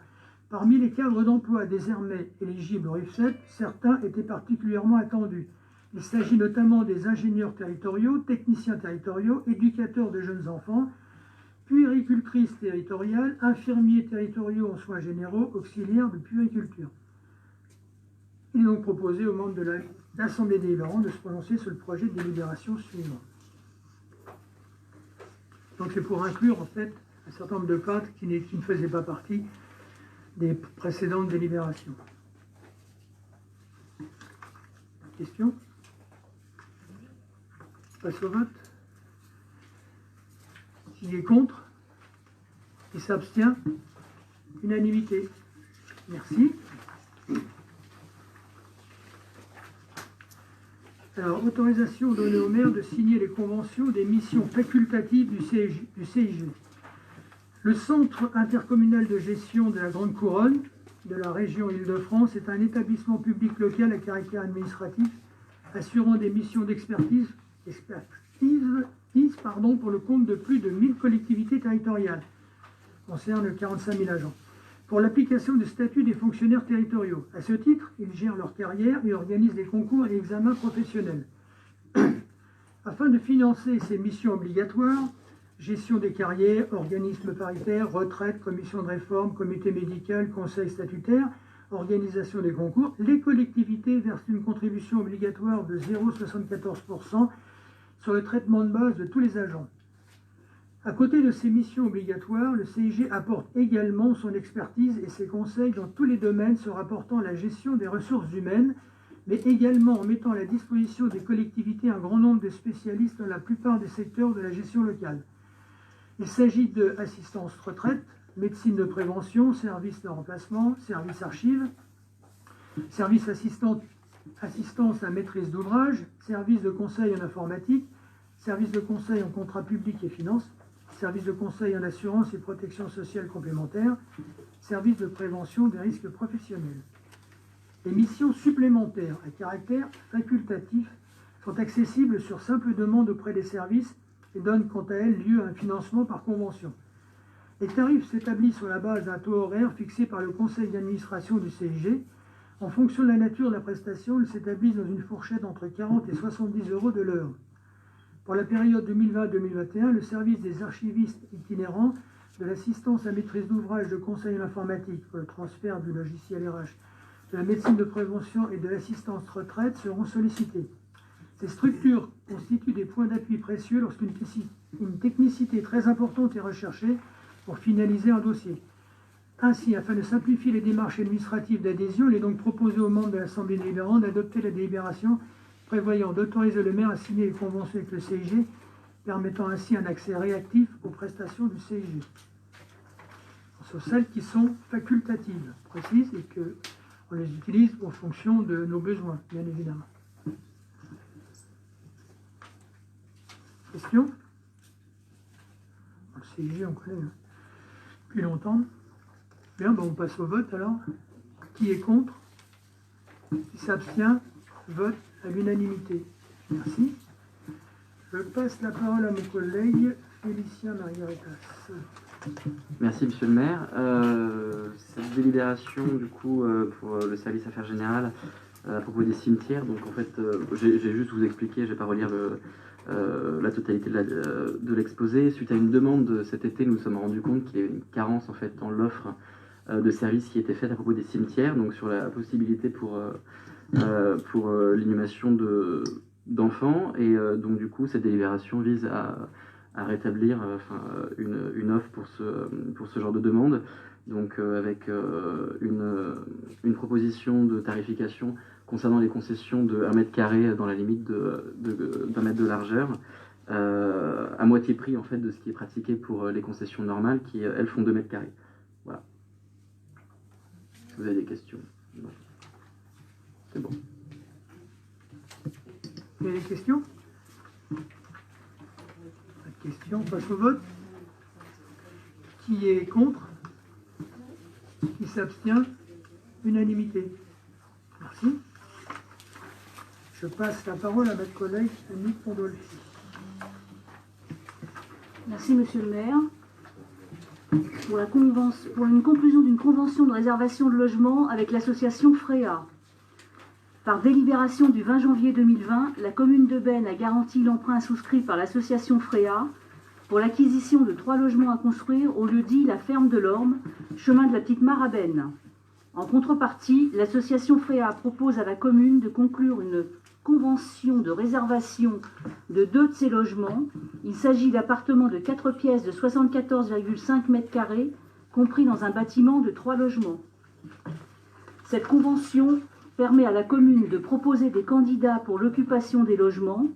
Parmi les cadres d'emploi désormais éligibles au RIP7, certains étaient particulièrement attendus. Il s'agit notamment des ingénieurs territoriaux, techniciens territoriaux, éducateurs de jeunes enfants, puéricultrices territoriales, infirmiers territoriaux en soins généraux, auxiliaires de puériculture. Il est donc proposé aux membres de l'Assemblée délibérante de se prononcer sur le projet de délibération suivant. Donc c'est pour inclure en fait un certain nombre de cadres qui ne faisaient pas partie des précédentes délibérations. Question? Passe au vote. Qui est contre? Qui s'abstient? Unanimité. Merci. Alors, autorisation donnée au maire de signer les conventions des missions facultatives du CIG. Le Centre intercommunal de gestion de la Grande Couronne de la région Île-de-France est un établissement public local à caractère administratif assurant des missions d'expertise pour le compte de plus de 1000 collectivités territoriales, concerne 45 000 agents, pour l'application du statut des fonctionnaires territoriaux. À ce titre, ils gèrent leur carrière et organisent des concours et examens professionnels. Afin de financer ces missions obligatoires, gestion des carrières, organismes paritaires, retraite, commission de réforme, comité médical, conseil statutaire, organisation des concours, les collectivités versent une contribution obligatoire de 0,74% sur le traitement de base de tous les agents. À côté de ces missions obligatoires, le CIG apporte également son expertise et ses conseils dans tous les domaines se rapportant à la gestion des ressources humaines, mais également en mettant à la disposition des collectivités un grand nombre de spécialistes dans la plupart des secteurs de la gestion locale. Il s'agit de assistance retraite, médecine de prévention, service de remplacement, service archives, service assistant assistance à maîtrise d'ouvrage, service de conseil en informatique, service de conseil en contrat public et finances, service de conseil en assurance et protection sociale complémentaire, service de prévention des risques professionnels. Les missions supplémentaires à caractère facultatif sont accessibles sur simple demande auprès des services et donnent quant à elles lieu à un financement par convention. Les tarifs s'établissent sur la base d'un taux horaire fixé par le conseil d'administration du CIG. En fonction de la nature de la prestation, ils s'établissent dans une fourchette entre 40 et 70 euros de l'heure. Pour la période 2020-2021, le service des archivistes itinérants, de l'assistance à maîtrise d'ouvrage de conseil en informatique pour le transfert du logiciel RH, de la médecine de prévention et de l'assistance retraite seront sollicités. Ces structures constituent des points d'appui précieux lorsqu'une technicité très importante est recherchée pour finaliser un dossier. Ainsi, afin de simplifier les démarches administratives d'adhésion, il est donc proposé aux membres de l'Assemblée délibérante d'adopter la délibération prévoyant d'autoriser le maire à signer les conventions avec le CIG, permettant ainsi un accès réactif aux prestations du CIG. Sur celles qui sont facultatives, je précise, et qu'on les utilise en fonction de nos besoins, bien évidemment. Question? Le CIG, on connaît depuis longtemps. Bien, on passe au vote alors. Qui est contre? Qui s'abstient? Vote à l'unanimité. Merci. Je passe la parole à mon collègue Félicien Margaritas. Merci Monsieur le maire. Cette délibération du coup pour le service affaires générales à propos des cimetières, donc en fait j'ai juste vous expliqué, je ne vais pas relire la totalité de l'exposé. Suite à une demande cet été, nous nous sommes rendus compte qu'il y avait une carence en fait dans l'offre de services qui était faite à propos des cimetières, donc sur la possibilité pour l'inhumation d'enfants, et donc du coup cette délibération vise à rétablir une offre pour ce genre de demande, donc avec une proposition de tarification concernant les concessions de 1 mètre carré dans la limite d'1 mètre de largeur, à moitié prix en fait de ce qui est pratiqué pour les concessions normales qui elles font 2 mètres carrés. Voilà. Si vous avez des questions. Non. C'est bon. Vous avez des questions? Pas de questions, on passe au vote. Qui est contre? Qui s'abstient? Unanimité. Merci. Je passe la parole à notre collègue Annick Pondolfi. Merci Monsieur le maire. Pour une conclusion d'une convention de réservation de logement avec l'association FREA. Par délibération du 20 janvier 2020, la commune de Beynes a garanti l'emprunt souscrit par l'association FREA pour l'acquisition de 3 logements à construire au lieu dit la ferme de l'Orme, chemin de la Petite Mare à Beynes. En contrepartie, l'association FREA propose à la commune de conclure une convention de réservation de 2 de ces logements. Il s'agit d'appartements de 4 pièces de 74,5 mètres carrés, compris dans un bâtiment de 3 logements. Cette convention permet à la commune de proposer des candidats pour l'occupation des logements.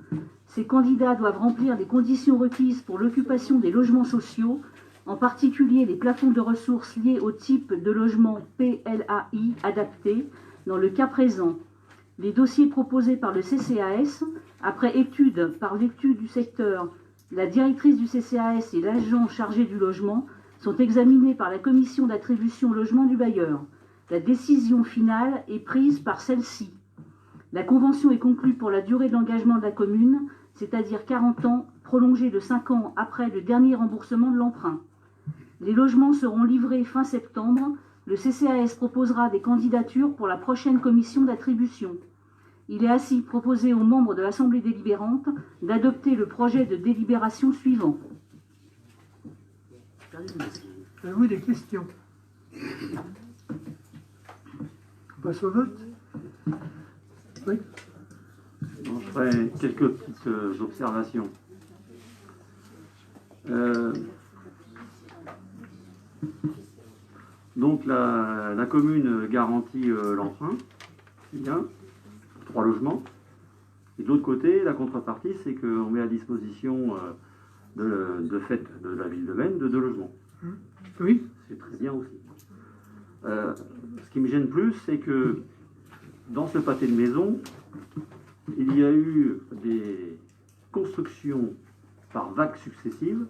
Ces candidats doivent remplir les conditions requises pour l'occupation des logements sociaux, en particulier les plafonds de ressources liés au type de logement PLAI adapté. Dans le cas présent, les dossiers proposés par le CCAS, après étude par l'étude du secteur, la directrice du CCAS et l'agent chargé du logement, sont examinés par la commission d'attribution logement du bailleur. La décision finale est prise par celle-ci. La convention est conclue pour la durée d'engagement de la commune, c'est-à-dire 40 ans, prolongée de 5 ans après le dernier remboursement de l'emprunt. Les logements seront livrés fin septembre. Le CCAS proposera des candidatures pour la prochaine commission d'attribution. Il est ainsi proposé aux membres de l'Assemblée délibérante d'adopter le projet de délibération suivant. Avez-vous des questions? On passe au vote. Oui. Bon, je ferai quelques petites observations. Donc la commune garantit l'emprunt, c'est bien, 3 logements. Et de l'autre côté, la contrepartie, c'est qu'on met à disposition de fait de la ville de Beynes de 2 logements. Oui. C'est très bien aussi. Ce qui me gêne plus, c'est que dans ce pâté de maison, il y a eu des constructions par vagues successives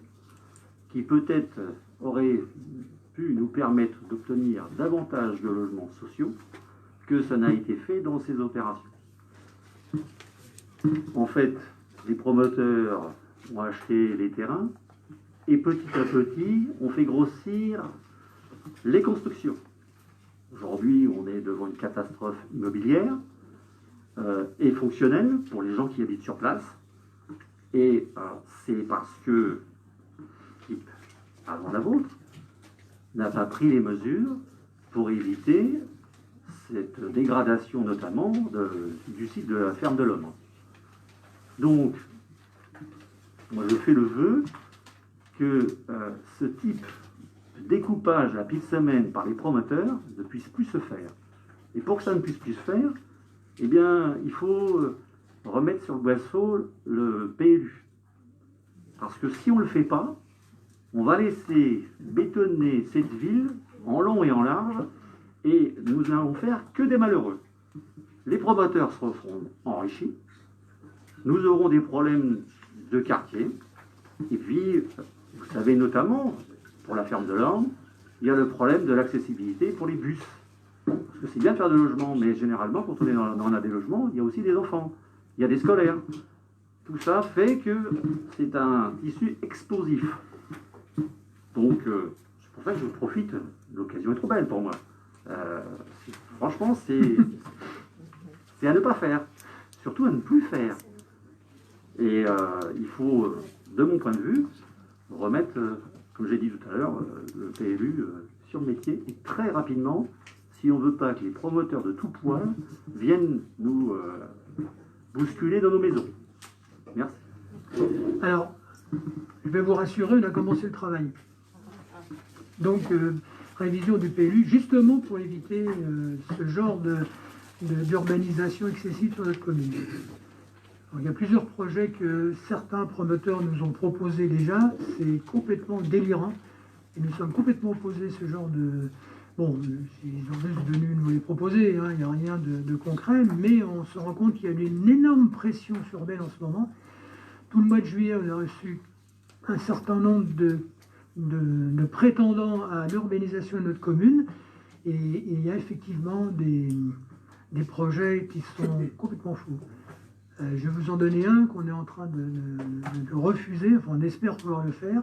qui peut-être auraient pu nous permettre d'obtenir davantage de logements sociaux que ça n'a été fait dans ces opérations. En fait, les promoteurs ont acheté les terrains et petit à petit, on fait grossir les constructions. Aujourd'hui, on est devant une catastrophe immobilière et fonctionnelle pour les gens qui habitent sur place. Et c'est parce que l'équipe avant la vôtre n'a pas pris les mesures pour éviter cette dégradation notamment du site de la ferme de l'Homme. Donc, moi je fais le vœu que ce type de découpage à pied de semaine par les promoteurs ne puisse plus se faire. Et pour que ça ne puisse plus se faire, eh bien, il faut remettre sur le boisseau le PLU. Parce que si on ne le fait pas, on va laisser bétonner cette ville en long et en large, et nous n'allons faire que des malheureux. Les promoteurs se seront enrichis, nous aurons des problèmes de quartier, et puis, vous savez notamment, pour la ferme de l'Orne, il y a le problème de l'accessibilité pour les bus. Parce que c'est bien de faire des logements, mais généralement, quand on a des logements, il y a aussi des enfants, il y a des scolaires. Tout ça fait que c'est un tissu explosif. Donc, c'est pour ça que je profite, l'occasion est trop belle pour moi. Franchement, c'est à ne pas faire, surtout à ne plus faire. Et il faut, de mon point de vue, remettre, comme j'ai dit tout à l'heure, le PLU sur le métier, et très rapidement, si on ne veut pas que les promoteurs de tout poil viennent nous bousculer dans nos maisons. Merci. Alors, je vais vous rassurer, on a commencé le travail. Donc, révision du PLU, justement pour éviter ce genre d'urbanisation excessive sur notre commune. Alors, il y a plusieurs projets que certains promoteurs nous ont proposés déjà. C'est complètement délirant. Et nous sommes complètement opposés à ce genre de... Bon, ils ont juste venu nous les proposer, hein, il n'y a rien de concret, mais on se rend compte qu'il y a une énorme pression sur Belle en ce moment. Tout le mois de juillet, on a reçu un certain nombre de prétendants à l'urbanisation de notre commune, et il y a effectivement des projets qui sont complètement fous. Je vais vous en donner un qu'on est en train de refuser, enfin on espère pouvoir le faire,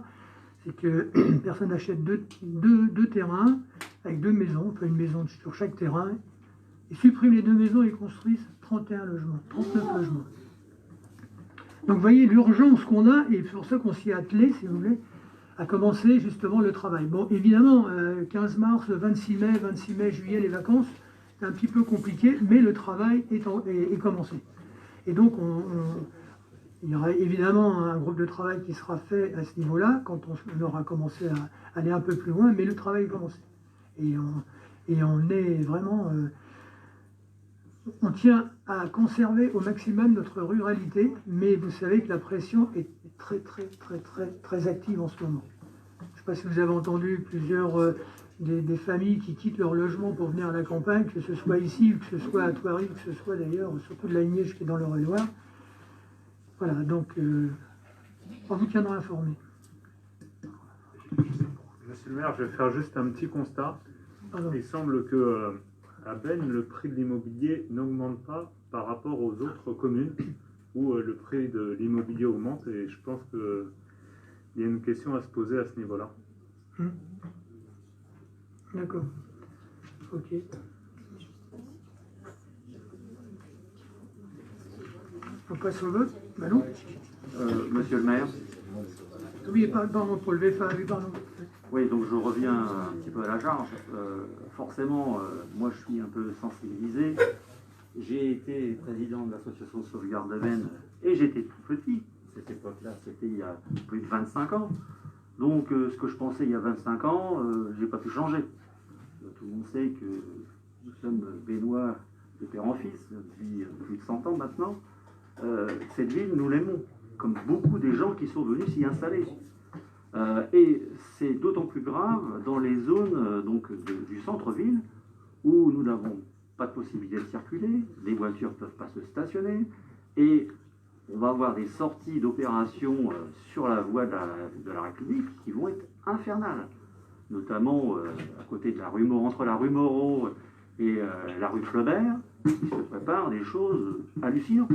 c'est que personne n'achète deux terrains avec 2 maisons, enfin une maison sur chaque terrain, ils suppriment les 2 maisons et construisent 31 logements, 39 logements. Donc vous voyez l'urgence qu'on a, et c'est pour ça qu'on s'y est attelé, si vous voulez, à commencer justement le travail. Bon, évidemment, 15 mars, 26 mai, juillet, les vacances, c'est un petit peu compliqué, mais le travail est commencé. Et donc, il y aura évidemment un groupe de travail qui sera fait à ce niveau-là, quand on aura commencé à aller un peu plus loin, mais le travail est commencé. Et on est vraiment... on tient à conserver au maximum notre ruralité, mais vous savez que la pression est très active en ce moment. Je ne sais pas si vous avez entendu plusieurs des familles qui quittent leur logement pour venir à la campagne, que ce soit ici, que ce soit à Thoiry, que ce soit d'ailleurs, surtout de la Niège qui est dans l'Eure-et-Loire. Voilà, donc on vous tiendra informé. Monsieur le maire, je vais faire juste un petit constat. Pardon. Il semble que à Benne, le prix de l'immobilier n'augmente pas par rapport aux autres communes où le prix de l'immobilier augmente, et je pense qu'il y a une question à se poser à ce niveau-là. D'accord. Ok. On passe au vote. Manon. Monsieur le maire. Oui, pardon, pour le VFA, oui, pardon. Oui, donc je reviens un petit peu à la charge. Forcément, moi je suis un peu sensibilisé. J'ai été président de l'association de sauvegarde de Benne et j'étais tout petit. Cette époque-là, c'était il y a plus de 25 ans. Donc ce que je pensais il y a 25 ans, j'ai pas pu changer. Tout le monde sait que nous sommes bénnois de père en fils depuis plus de 100 ans maintenant. Cette ville, nous l'aimons, comme beaucoup des gens qui sont venus s'y installer. Et c'est d'autant plus grave dans les zones du centre-ville où nous n'avons pas de possibilité de circuler, les voitures ne peuvent pas se stationner, et on va avoir des sorties d'opérations sur la voie de la République qui vont être infernales, notamment à côté de la rue Moreau, entre la rue Moreau et la rue Flaubert, il se prépare des choses hallucinantes.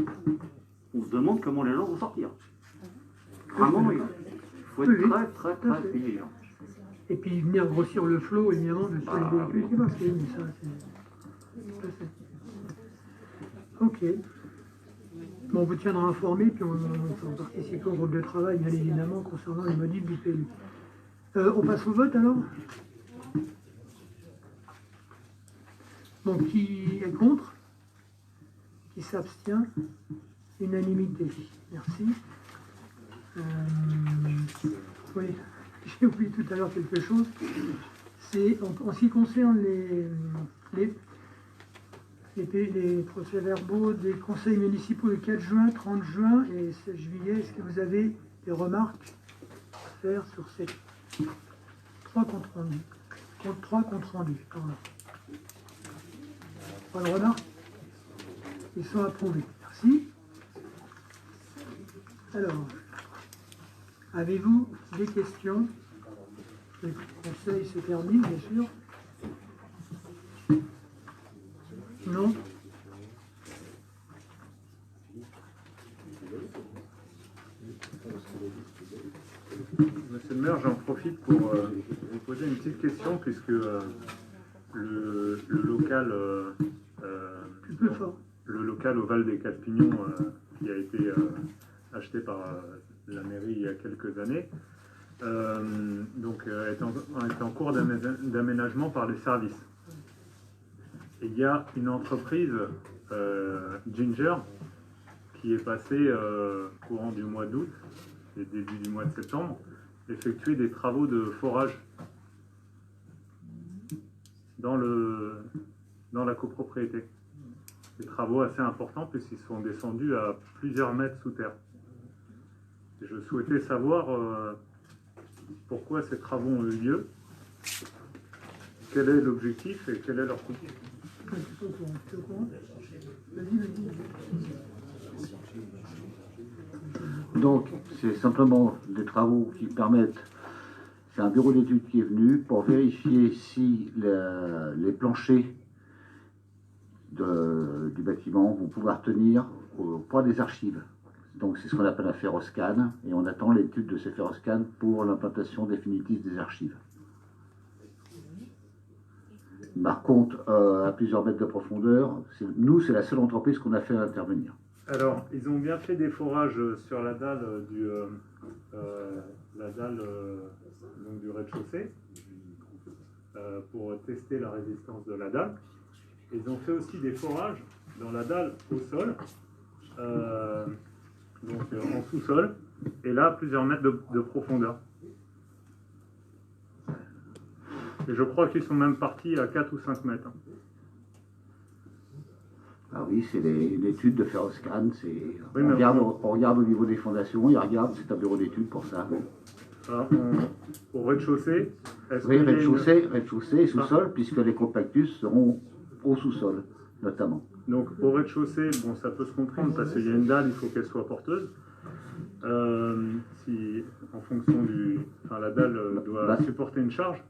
On se demande comment les gens vont sortir. Vraiment, il faut être très, très, très vigilant. Et puis venir grossir le flot, évidemment, de tous les véhicules qui passent. Mais ça, c'est... Ok. Bon, on vous tiendra informé, puis on participe au groupe de travail, bien évidemment, concernant les modifs du PLU. On passe au vote, alors? Donc, qui est contre? Qui s'abstient? Unanimité. Merci. Oui, j'ai oublié tout à l'heure quelque chose. C'est en ce qui concerne les procès-verbaux des conseils municipaux le 4 juin, 30 juin et 16 juillet, est-ce que vous avez des remarques à faire sur ces 3 comptes rendus? 3 comptes rendus, pardon. Pas de remarques? Ils sont approuvés. Merci. Alors, avez-vous des questions? Le conseil se termine, bien sûr. Non? Monsieur le maire, j'en profite pour vous poser une petite question, puisque le local au Val des Quatre Pignons qui a été acheté par la mairie il y a quelques années est en cours d'aménagement par les services. Et il y a une entreprise, Ginger, qui est passée courant du mois d'août et début du mois de septembre, effectuer des travaux de forage dans la copropriété. Des travaux assez importants puisqu'ils sont descendus à plusieurs mètres sous terre. Et je souhaitais savoir pourquoi ces travaux ont eu lieu, quel est l'objectif et quel est leur coût. Donc, c'est simplement des travaux qui permettent, c'est un bureau d'études qui est venu pour vérifier si les planchers du bâtiment vont pouvoir tenir au poids des archives. Donc, c'est ce qu'on appelle un ferroscan, et on attend l'étude de ces ferroscans pour l'implantation définitive des archives. Par contre, à plusieurs mètres de profondeur, nous, c'est la seule entreprise qu'on a fait intervenir. Alors, ils ont bien fait des forages sur la dalle du rez-de-chaussée pour tester la résistance de la dalle. Ils ont fait aussi des forages dans la dalle au sol, en sous-sol, et là, plusieurs mètres de profondeur. Et je crois qu'ils sont même partis à 4 ou 5 mètres. Ah oui, c'est une étude de ferroscan. Oui, on regarde au niveau des fondations, ils regardent, c'est un bureau d'études pour ça. Alors, au rez-de-chaussée, oui, rez-de-chaussée et sous-sol, puisque les compactus seront au sous-sol, notamment. Donc, au rez-de-chaussée, bon, ça peut se comprendre parce qu'il y a une dalle, il faut qu'elle soit porteuse. En fonction la dalle doit supporter une charge.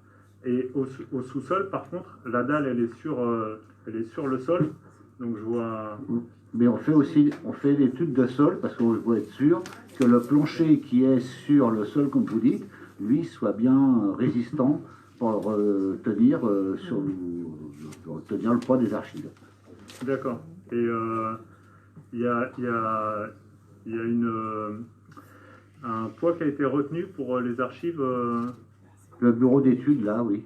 Et au sous-sol, par contre, la dalle, elle est sur le sol. Donc, je vois... Mais on fait l'étude de sol parce qu'on veut être sûr que le plancher qui est sur le sol, comme vous dites, lui, soit bien résistant pour tenir le poids des archives. D'accord. Et il y a un poids qui a été retenu pour les archives. Le bureau d'études, là, oui.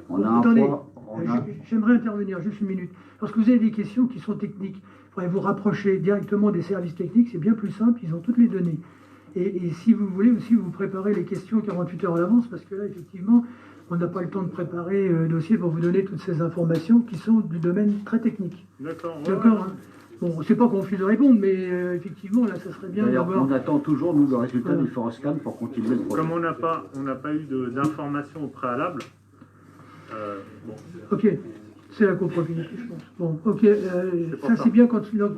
Attendez, j'aimerais intervenir juste une minute. Lorsque vous avez des questions qui sont techniques, il faudrait vous rapprocher directement des services techniques, c'est bien plus simple, ils ont toutes les données. Et si vous voulez aussi vous préparer les questions 48 heures à l'avance, parce que là, effectivement, on n'a pas le temps de préparer le dossier pour vous donner toutes ces informations qui sont du domaine très technique. D'accord. D'accord. Hein. Bon, c'est pas qu'on refuse de répondre, mais effectivement, là, ça serait bien d'avoir... On attend toujours, nous, le résultat du foroscan pour continuer le projet. Comme on n'a pas eu d'informations au préalable, bon. Ok. C'est la copropriété, je pense. Bon, ok, ça c'est bien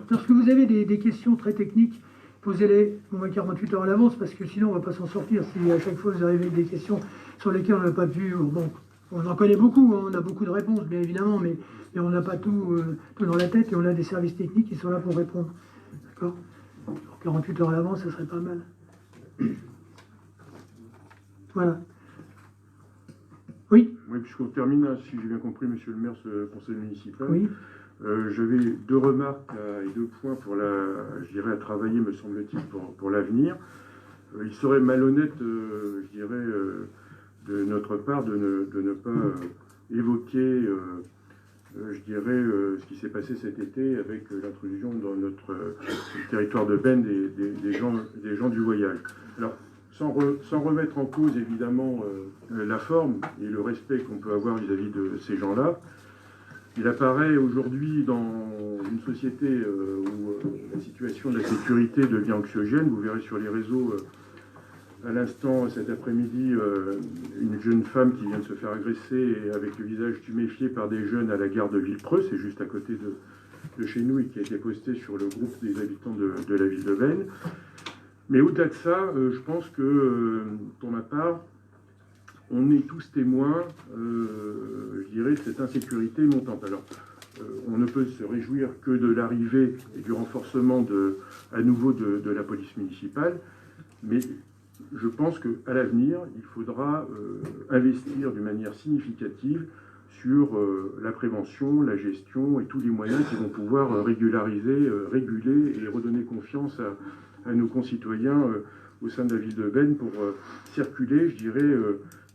lorsque vous avez des questions très techniques, posez-les au moins 48 heures à l'avance, parce que sinon on ne va pas s'en sortir. Si à chaque fois vous arrivez avec des questions sur lesquelles on n'a pas pu... Bon, on en connaît beaucoup, hein, on a beaucoup de réponses, bien évidemment, mais on n'a pas tout dans la tête, et on a des services techniques qui sont là pour répondre. D'accord ? 48 heures à l'avance, ça serait pas mal. Voilà. Oui. Oui, puisqu'on termine, si j'ai bien compris, monsieur le maire, ce conseil municipal. Oui. J'avais 2 remarques et 2 points je dirais, à travailler, me semble-t-il, pour l'avenir. Il serait malhonnête, je dirais, de notre part de ne pas évoquer, je dirais, ce qui s'est passé cet été avec l'intrusion dans notre territoire de Benne des gens du voyage. Alors, sans remettre en cause, évidemment, la forme et le respect qu'on peut avoir vis-à-vis de ces gens-là, il apparaît aujourd'hui dans une société où la situation de la sécurité devient anxiogène. Vous verrez sur les réseaux, à l'instant, cet après-midi, une jeune femme qui vient de se faire agresser avec le visage tuméfié par des jeunes à la gare de Villepreux, c'est juste à côté de chez nous, et qui a été postée sur le groupe des habitants de la ville de Veynes. Mais au-delà de ça, je pense que, pour ma part, on est tous témoins, je dirais, de cette insécurité montante. Alors, on ne peut se réjouir que de l'arrivée et du renforcement à nouveau de la police municipale, mais je pense qu'à l'avenir, il faudra investir d'une manière significative sur la prévention, la gestion et tous les moyens qui vont pouvoir régulariser, réguler et redonner confiance à nos concitoyens au sein de la ville de Veynes pour circuler, je dirais,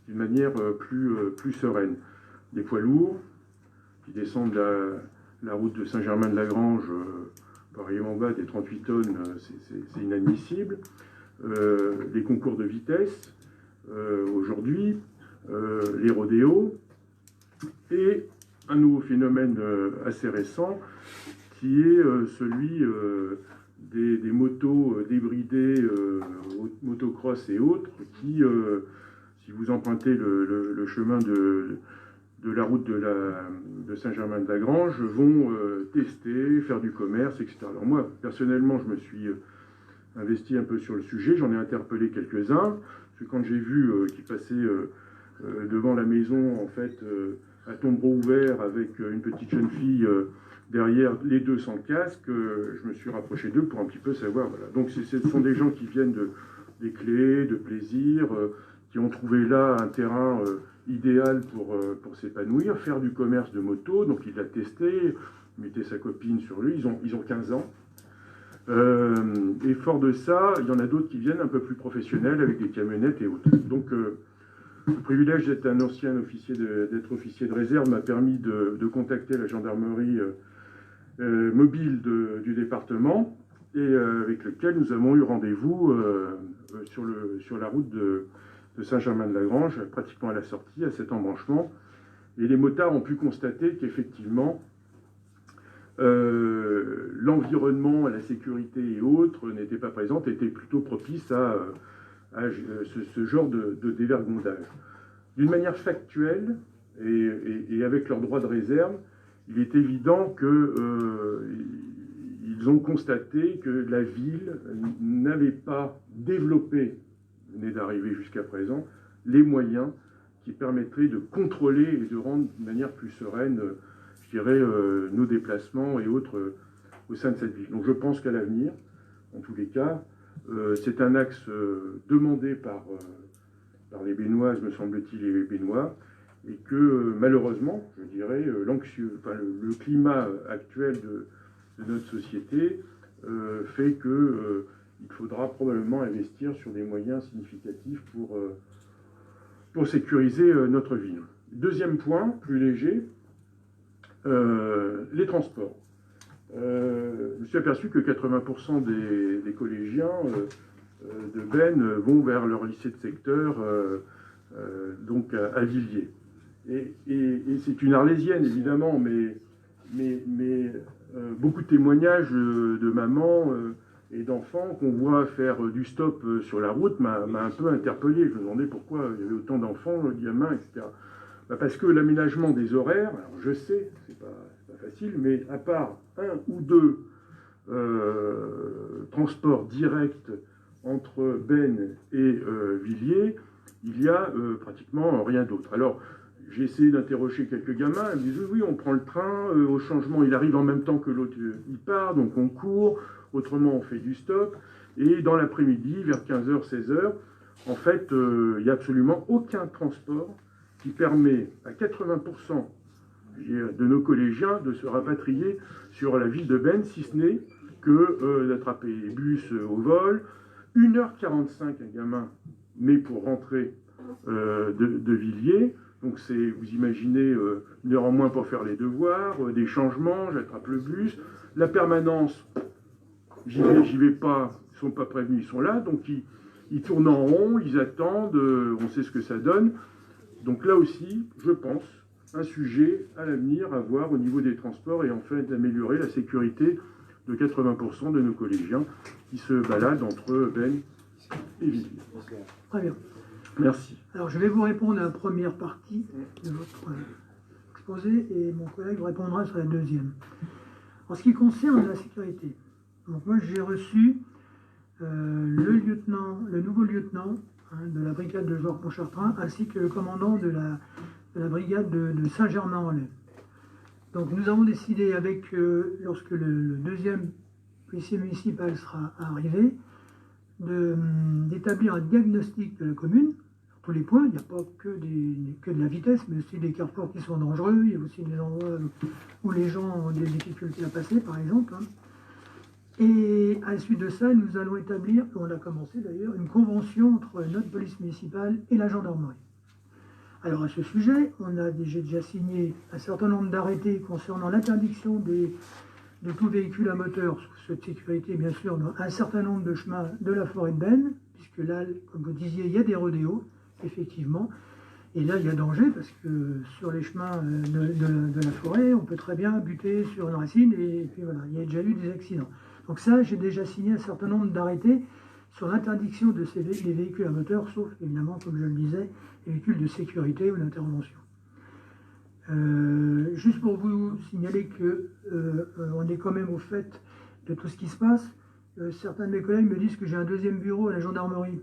d'une manière plus sereine. Des poids lourds qui descendent la route de Saint-Germain-de-Lagrange par en bas des 38 tonnes, c'est inadmissible. Les concours de vitesse aujourd'hui, les rodéos, et un nouveau phénomène assez récent qui est celui des motos débridées, motocross et autres, qui, si vous empruntez le chemin de la route de Saint-Germain-de-Lagrange, vont tester, faire du commerce, etc. Alors moi, personnellement, je me suis investi un peu sur le sujet, j'en ai interpellé quelques-uns, parce que quand j'ai vu qu'ils passaient devant la maison, en fait, à tombereau ouvert, avec une petite jeune fille derrière, les deux sans casque, je me suis rapproché d'eux pour un petit peu savoir. Voilà. Donc ce sont des gens qui viennent des clés, de plaisir, qui ont trouvé là un terrain idéal pour s'épanouir, faire du commerce de moto. Donc il l'a testé, mettait sa copine sur lui, ils ont 15 ans. Et fort de ça, il y en a d'autres qui viennent un peu plus professionnels avec des camionnettes et autres. Donc le privilège d'être officier de réserve m'a permis de contacter la gendarmerie mobile du département, et avec lequel nous avons eu rendez-vous sur la route de Saint-Germain-de-Lagrange, pratiquement à la sortie, à cet embranchement. Et les motards ont pu constater qu'effectivement, l'environnement, la sécurité et autres n'étaient pas présentes, étaient plutôt propices à ce genre de dévergondage. D'une manière factuelle et avec leur droit de réserve, il est évident qu'ils ont constaté que la ville n'avait pas développé, venait d'arriver jusqu'à présent, les moyens qui permettraient de contrôler et de rendre d'une manière plus sereine, je dirais, nos déplacements et autres au sein de cette ville. Donc je pense qu'à l'avenir, en tous les cas, c'est un axe demandé par les Bénoises, me semble-t-il, et les Bénois, et que malheureusement, je dirais, le climat actuel de notre société fait que il faudra probablement investir sur des moyens significatifs pour sécuriser notre ville. Deuxième point, plus léger, les transports. Je me suis aperçu que 80% des collégiens de Veynes vont vers leur lycée de secteur, donc à Villiers. Et c'est une arlésienne, évidemment, mais beaucoup de témoignages de mamans et d'enfants qu'on voit faire du stop sur la route m'a un peu interpellé. Je me demandais pourquoi il y avait autant d'enfants, de gamins, etc. Parce que l'aménagement des horaires, alors je sais, c'est pas facile, mais à part un ou deux transports directs entre Ben et Villiers, il y a pratiquement rien d'autre. Alors, j'ai essayé d'interroger quelques gamins, ils me disent oui, on prend le train, au changement, il arrive en même temps que l'autre, il part, donc on court, autrement on fait du stop, et dans l'après-midi, vers 15h, 16h, en fait, il n'y a absolument aucun transport qui permet à 80% de nos collégiens de se rapatrier sur la ville de Ben, si ce n'est que d'attraper les bus au vol. 1h45 un gamin, mais pour rentrer de Villiers, donc vous imaginez 1 heure en moins pour faire les devoirs, des changements, j'attrape le bus, la permanence, j'y vais pas, ils sont pas prévenus, ils sont là, donc ils tournent en rond, ils attendent, on sait ce que ça donne. Donc là aussi, je pense, un sujet à l'avenir à voir au niveau des transports et enfin d'améliorer la sécurité de 80% de nos collégiens qui se baladent entre Ben et Villiers. Très bien. Merci. Alors, je vais vous répondre à la première partie de votre exposé et mon collègue répondra sur la deuxième. En ce qui concerne la sécurité, donc moi j'ai reçu le nouveau lieutenant de la brigade de Georges Pontchartrain ainsi que le commandant de la brigade de Saint-Germain-en-Laye. Donc nous avons décidé lorsque le deuxième policier municipal sera arrivé, d'établir un diagnostic de la commune, sur tous les points. Il n'y a pas que de la vitesse, mais aussi des carrefours qui sont dangereux, il y a aussi des endroits où les gens ont des difficultés à passer, par exemple. Et à la suite de ça, nous allons établir, on a commencé d'ailleurs, une convention entre notre police municipale et la gendarmerie. Alors à ce sujet, j'ai déjà signé un certain nombre d'arrêtés concernant l'interdiction de tout véhicule à moteur sous cette sécurité, bien sûr, dans un certain nombre de chemins de la forêt de Ben, puisque là, comme vous disiez, il y a des rodéos, effectivement. Et là, il y a danger, parce que sur les chemins de la forêt, on peut très bien buter sur une racine, et puis voilà, il y a déjà eu des accidents. Donc ça, j'ai déjà signé un certain nombre d'arrêtés sur l'interdiction de des véhicules à moteur, sauf évidemment, comme je le disais, les véhicules de sécurité ou d'intervention. Juste pour vous signaler que on est quand même au fait de tout ce qui se passe. Certains de mes collègues me disent que j'ai un deuxième bureau à la gendarmerie.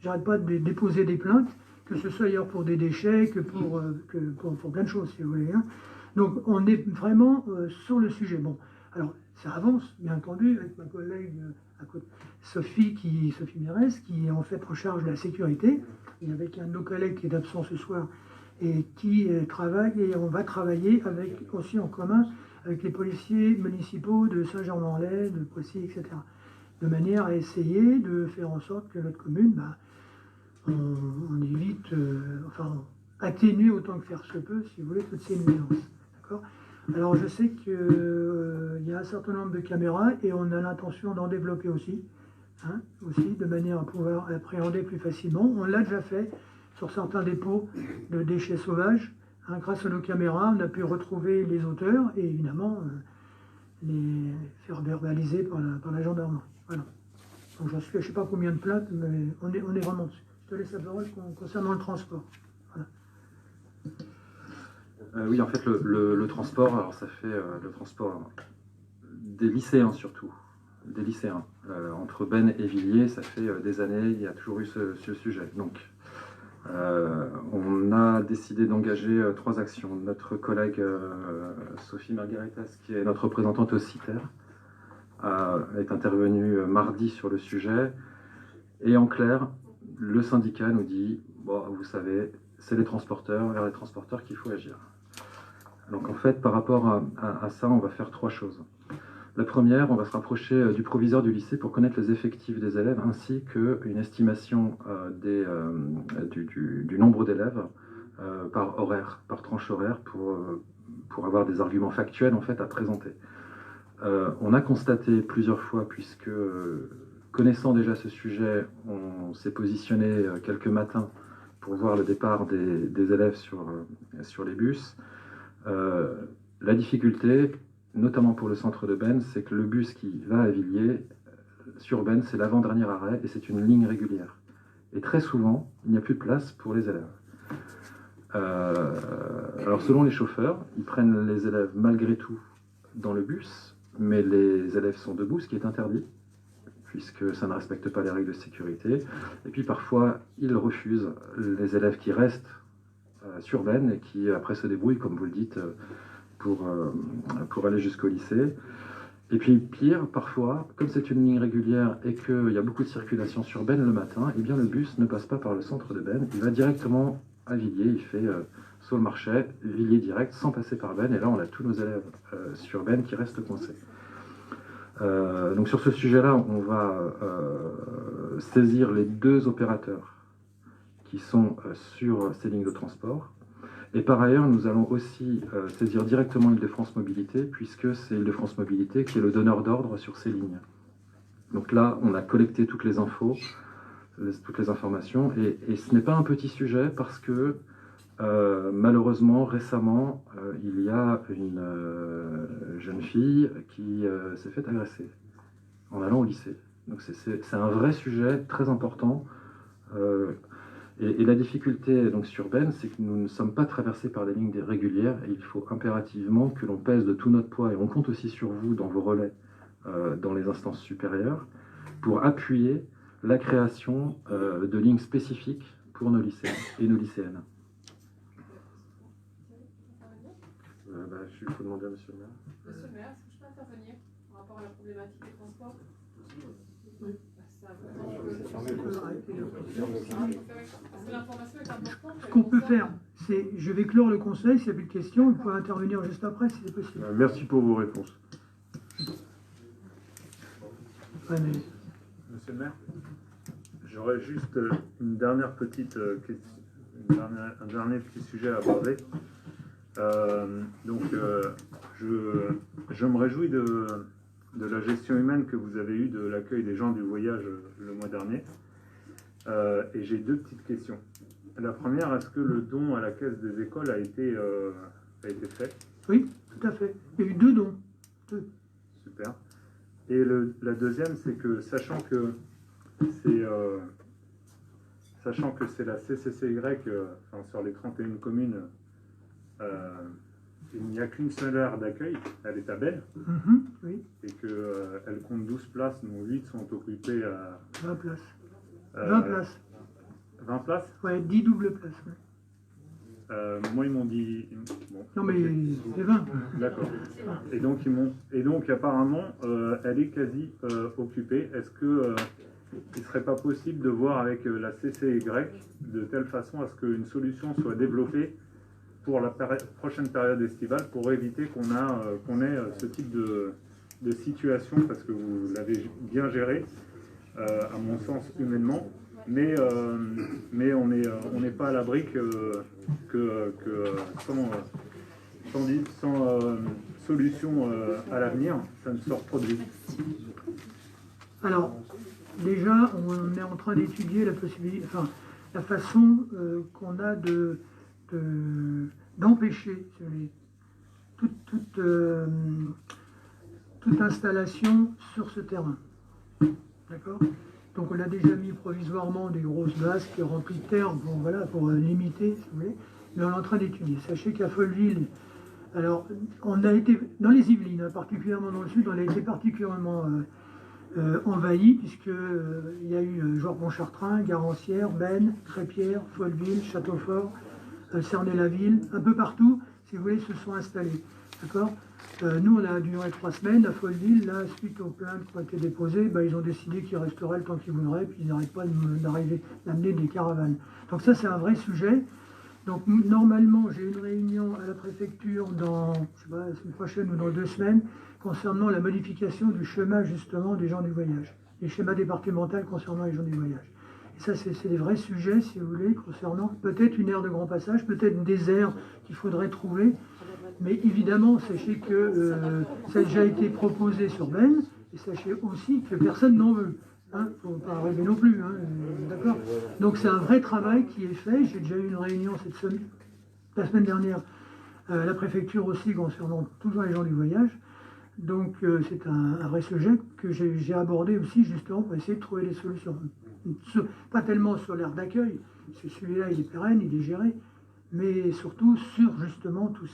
J'arrête pas de déposer des plaintes, que ce soit ailleurs pour des déchets, que pour plein de choses, si vous voulez. Donc on est vraiment sur le sujet. Bon, alors ça avance, bien entendu, avec ma collègue à côté, Sophie Mérès, qui est en fait en charge de la sécurité, et avec un de nos collègues qui est absent ce soir, et qui travaille, et on va travailler aussi en commun avec les policiers municipaux de Saint-Germain-en-Laye, de Poissy, etc. De manière à essayer de faire en sorte que notre commune, on évite, atténue autant que faire se peut, si vous voulez, toutes ces nuisances. D'accord ? Alors je sais qu'il y a un certain nombre de caméras et on a l'intention d'en développer aussi, de manière à pouvoir appréhender plus facilement. On l'a déjà fait sur certains dépôts de déchets sauvages. Grâce à nos caméras, on a pu retrouver les auteurs et évidemment les faire verbaliser par la gendarmerie. Voilà. Donc j'en suis, je ne sais pas combien de plaintes, mais on est vraiment dessus. Je te laisse la parole concernant le transport. Voilà. Oui, en fait, le transport, alors ça fait le transport des lycéens surtout, des lycéens. Entre Ben et Villiers, ça fait des années, il y a toujours eu ce sujet. Donc, on a décidé d'engager 3 actions. Notre collègue Sophie Margaritas, qui est notre représentante au CITER, est intervenue mardi sur le sujet. Et en clair, le syndicat nous dit, bon, vous savez, c'est vers les transporteurs qu'il faut agir. Donc en fait, par rapport à ça, on va faire 3 choses. La première, on va se rapprocher du proviseur du lycée pour connaître les effectifs des élèves ainsi qu'une estimation du nombre d'élèves par horaire, par tranche horaire, pour avoir des arguments factuels en fait à présenter. On a constaté plusieurs fois, puisque connaissant déjà ce sujet, on s'est positionné quelques matins pour voir le départ des élèves sur les bus. La difficulté, notamment pour le centre de Ben, c'est que le bus qui va à Villiers, sur Ben, c'est l'avant-dernier arrêt et c'est une ligne régulière. Et très souvent, il n'y a plus de place pour les élèves. Alors selon les chauffeurs, ils prennent les élèves malgré tout dans le bus, mais les élèves sont debout, ce qui est interdit, puisque ça ne respecte pas les règles de sécurité. Et puis parfois, ils refusent les élèves qui restent sur Ben et qui après se débrouillent, comme vous le dites, pour aller jusqu'au lycée. Et puis pire, parfois, comme c'est une ligne régulière et qu'il y a beaucoup de circulation sur Ben le matin, eh bien le bus ne passe pas par le centre de Ben, il va directement à Villiers, il fait sur le marché, Villiers direct, sans passer par Ben, et là on a tous nos élèves sur Ben qui restent coincés. Donc sur ce sujet-là, on va saisir les 2 opérateurs qui sont sur ces lignes de transport. Et par ailleurs, nous allons aussi saisir directement Île-de-France Mobilité, puisque c'est Île-de-France Mobilité qui est le donneur d'ordre sur ces lignes. Donc là, on a collecté toutes les infos, toutes les informations, et ce n'est pas un petit sujet parce que malheureusement, récemment, il y a une jeune fille qui s'est fait agresser en allant au lycée. Donc c'est un vrai sujet très important. Et la difficulté donc, sur Ben, c'est que nous ne sommes pas traversés par des lignes régulières et il faut impérativement que l'on pèse de tout notre poids, et on compte aussi sur vous dans vos relais dans les instances supérieures, pour appuyer la création de lignes spécifiques pour nos lycéens et nos lycéennes. Il faut demander à Monsieur le maire. Monsieur le maire, est-ce que je peux intervenir par rapport à la problématique des transports? Oui. Ce qu'on peut faire, c'est, je vais clore le conseil, s'il n'y a plus de questions, vous pouvez intervenir juste après si c'est possible. Merci pour vos réponses. Ouais, mais... Monsieur le maire, j'aurais juste une dernière petite question, un dernier petit sujet à aborder. Je me réjouis de la gestion humaine que vous avez eue de l'accueil des gens du voyage le mois dernier. Et j'ai 2 petites questions. La première, est-ce que le don à la caisse des écoles a été fait? Oui, tout à fait. Il y a eu 2 dons. 2. Super. Et la deuxième, c'est que sachant que c'est la CCCY, sur les 31 communes, il n'y a qu'une seule aire d'accueil, elle est à Belle, oui. Et qu'elle compte 12 places, dont 8 sont occupées à... 20 places. 20 places. 20 places? Ouais, 10 doubles places. Ouais. Moi, ils m'ont dit... Bon, non, mais c'est 20. D'accord. Et donc apparemment, elle est quasi occupée. Est-ce que il ne serait pas possible de voir avec la CCY de telle façon à ce qu'une solution soit développée pour la prochaine période estivale pour éviter qu'on ait ce type de situation, parce que vous l'avez bien géré, à mon sens humainement, mais on n'est pas à l'abri sans solution à l'avenir, ça ne se reproduit. Alors, déjà, on est en train d'étudier la possibilité, la façon qu'on a d'empêcher toute installation sur ce terrain. D'accord? Donc on a déjà mis provisoirement des grosses vasques remplies de terre pour limiter, si vous voulez, mais on est en train d'étudier. Sachez qu'à Folleville, alors on a été, dans les Yvelines, particulièrement dans le sud, on a été particulièrement envahi, puisqu'il y a eu Georges-Pontchartrain, Garancières, Ben, Crépierre, Folleville, Châteaufort, Cernay-la-Ville, un peu partout, si vous voulez, se sont installés. D'accord? Nous, on a duré 3 semaines à Folleville. Là, suite aux plaintes qui ont été déposées, ils ont décidé qu'ils resteraient le temps qu'ils voudraient, puis ils n'arrêtent pas d'amener des caravanes. Donc ça, c'est un vrai sujet. Donc normalement, j'ai une réunion à la préfecture dans, je sais pas, la semaine prochaine ou dans 2 semaines, concernant la modification du schéma justement des gens du voyage, les schémas départementaux concernant les gens du voyage. Et ça, c'est des vrais sujets, si vous voulez, concernant peut-être une aire de grand passage, peut-être des aires qu'il faudrait trouver. Mais évidemment, sachez que ça a déjà été proposé sur Ben, et sachez aussi que personne n'en veut. Il ne faut pas rêver non plus. D'accord? Donc c'est un vrai travail qui est fait. J'ai déjà eu une réunion la semaine dernière, à la préfecture aussi, concernant toujours les gens du voyage. Donc c'est un vrai sujet que j'ai abordé aussi justement pour essayer de trouver des solutions. Pas tellement sur l'aire d'accueil, parce que celui-là il est pérenne, il est géré, mais surtout sur justement tous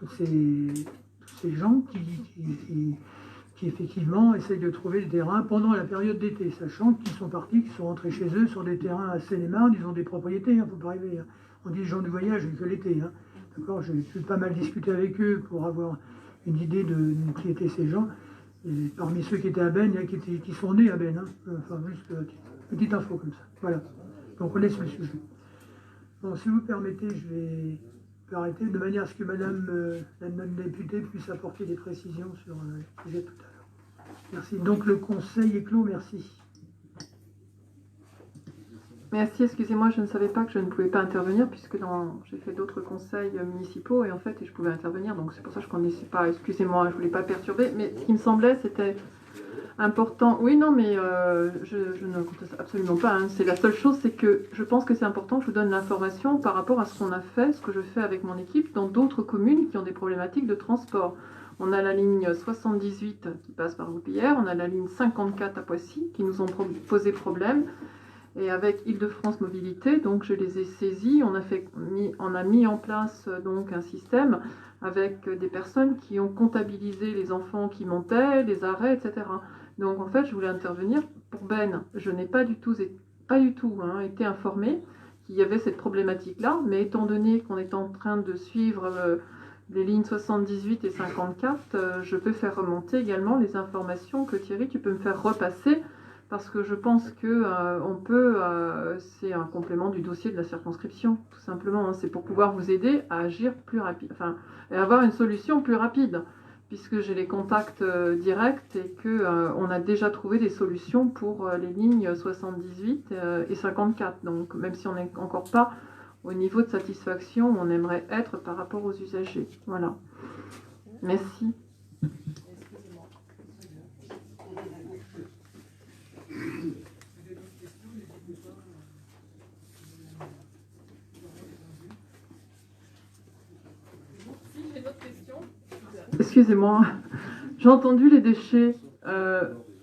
ces gens qui effectivement essayent de trouver le terrain pendant la période d'été, sachant qu'ils sont partis, qu'ils sont rentrés chez eux sur des terrains à Seine-et-Marne, ils ont des propriétés, il ne faut pas rêver. Hein. On dit gens du voyage que l'été. Hein. D'accord, j'ai pu pas mal discuter avec eux pour avoir une idée de qui étaient ces gens. Et parmi ceux qui étaient à Ben, il y a qui sont nés à Ben. Hein. Enfin, juste petite info comme ça. Voilà. Donc on laisse le sujet. Bon, si vous permettez, je vais arrêter de manière à ce que Madame la députée puisse apporter des précisions sur le sujet tout à l'heure. Merci. Donc le conseil est clos. Merci. Merci, excusez-moi, je ne savais pas que je ne pouvais pas intervenir puisque j'ai fait d'autres conseils municipaux et en fait je pouvais intervenir, donc c'est pour ça que je ne connaissais pas, excusez-moi, je ne voulais pas perturber, mais ce qui me semblait c'était important, oui non mais je ne conteste absolument pas, hein. C'est la seule chose, c'est que je pense que c'est important que je vous donne l'information par rapport à ce qu'on a fait, ce que je fais avec mon équipe dans d'autres communes qui ont des problématiques de transport. On a la ligne 78 qui passe par Goupillère, on a la ligne 54 à Poissy qui nous ont posé problème. Et avec Île-de-France Mobilité, donc je les ai saisis, on a mis en place donc un système avec des personnes qui ont comptabilisé les enfants qui montaient, les arrêts, etc. Donc en fait, je voulais intervenir pour Ben. Je n'ai pas du tout été informée qu'il y avait cette problématique-là, mais étant donné qu'on est en train de suivre les lignes 78 et 54, je peux faire remonter également les informations que Thierry, tu peux me faire repasser. Parce que je pense que c'est un complément du dossier de la circonscription, tout simplement. Hein. C'est pour pouvoir vous aider à agir plus rapide, et avoir une solution plus rapide, puisque j'ai les contacts directs et qu'on a déjà trouvé des solutions pour les lignes 78 et 54. Donc, même si on n'est encore pas au niveau de satisfaction où on aimerait être par rapport aux usagers. Voilà. Merci. Excusez-moi, j'ai entendu les déchets.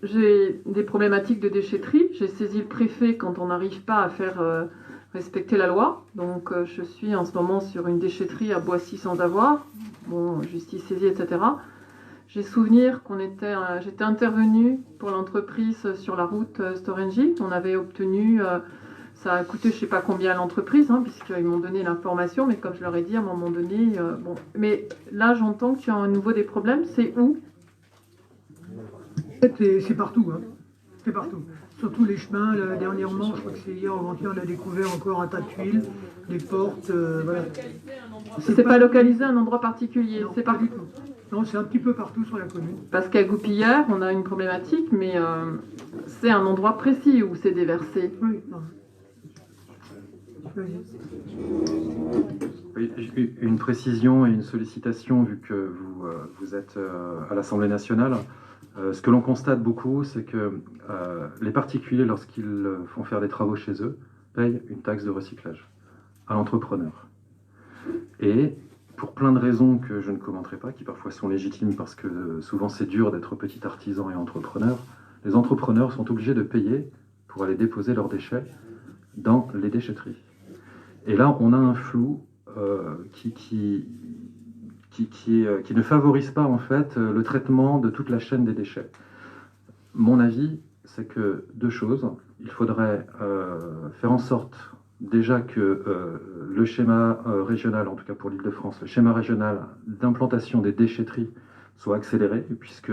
J'ai des problématiques de déchetterie. J'ai saisi le préfet quand on n'arrive pas à faire respecter la loi. Donc je suis en ce moment sur une déchetterie à Boissy sans avoir. Bon, justice saisie, etc. J'ai souvenir j'étais intervenue pour l'entreprise sur la route Storengy. On avait obtenu, ça a coûté je ne sais pas combien à l'entreprise, hein, puisqu'ils m'ont donné l'information, mais comme je leur ai dit à un moment donné, bon. Mais là j'entends que tu as à nouveau des problèmes, c'est où? C'est partout, hein. C'est partout. Surtout les chemins, là, dernièrement, je crois que c'est hier ou avant-hier, on a découvert encore un tas de tuiles, des portes, voilà. C'est pas localisé à un endroit particulier, c'est partout. Non, c'est un petit peu partout sur la commune. Parce qu'à Goupillère, on a une problématique, mais c'est un endroit précis où c'est déversé. Oui, non. Oui, une précision et une sollicitation, vu que vous êtes à l'Assemblée nationale. Ce que l'on constate beaucoup, c'est que les particuliers, lorsqu'ils font faire des travaux chez eux, payent une taxe de recyclage à l'entrepreneur. Et pour plein de raisons que je ne commenterai pas, qui parfois sont légitimes parce que souvent c'est dur d'être petit artisan et entrepreneur, les entrepreneurs sont obligés de payer pour aller déposer leurs déchets dans les déchetteries. Et là, on a un flou qui ne favorise pas en fait le traitement de toute la chaîne des déchets. Mon avis, c'est que deux choses. Il faudrait faire en sorte déjà que le schéma régional, en tout cas pour l'Île-de-France, le schéma régional d'implantation des déchetteries soit accéléré, puisque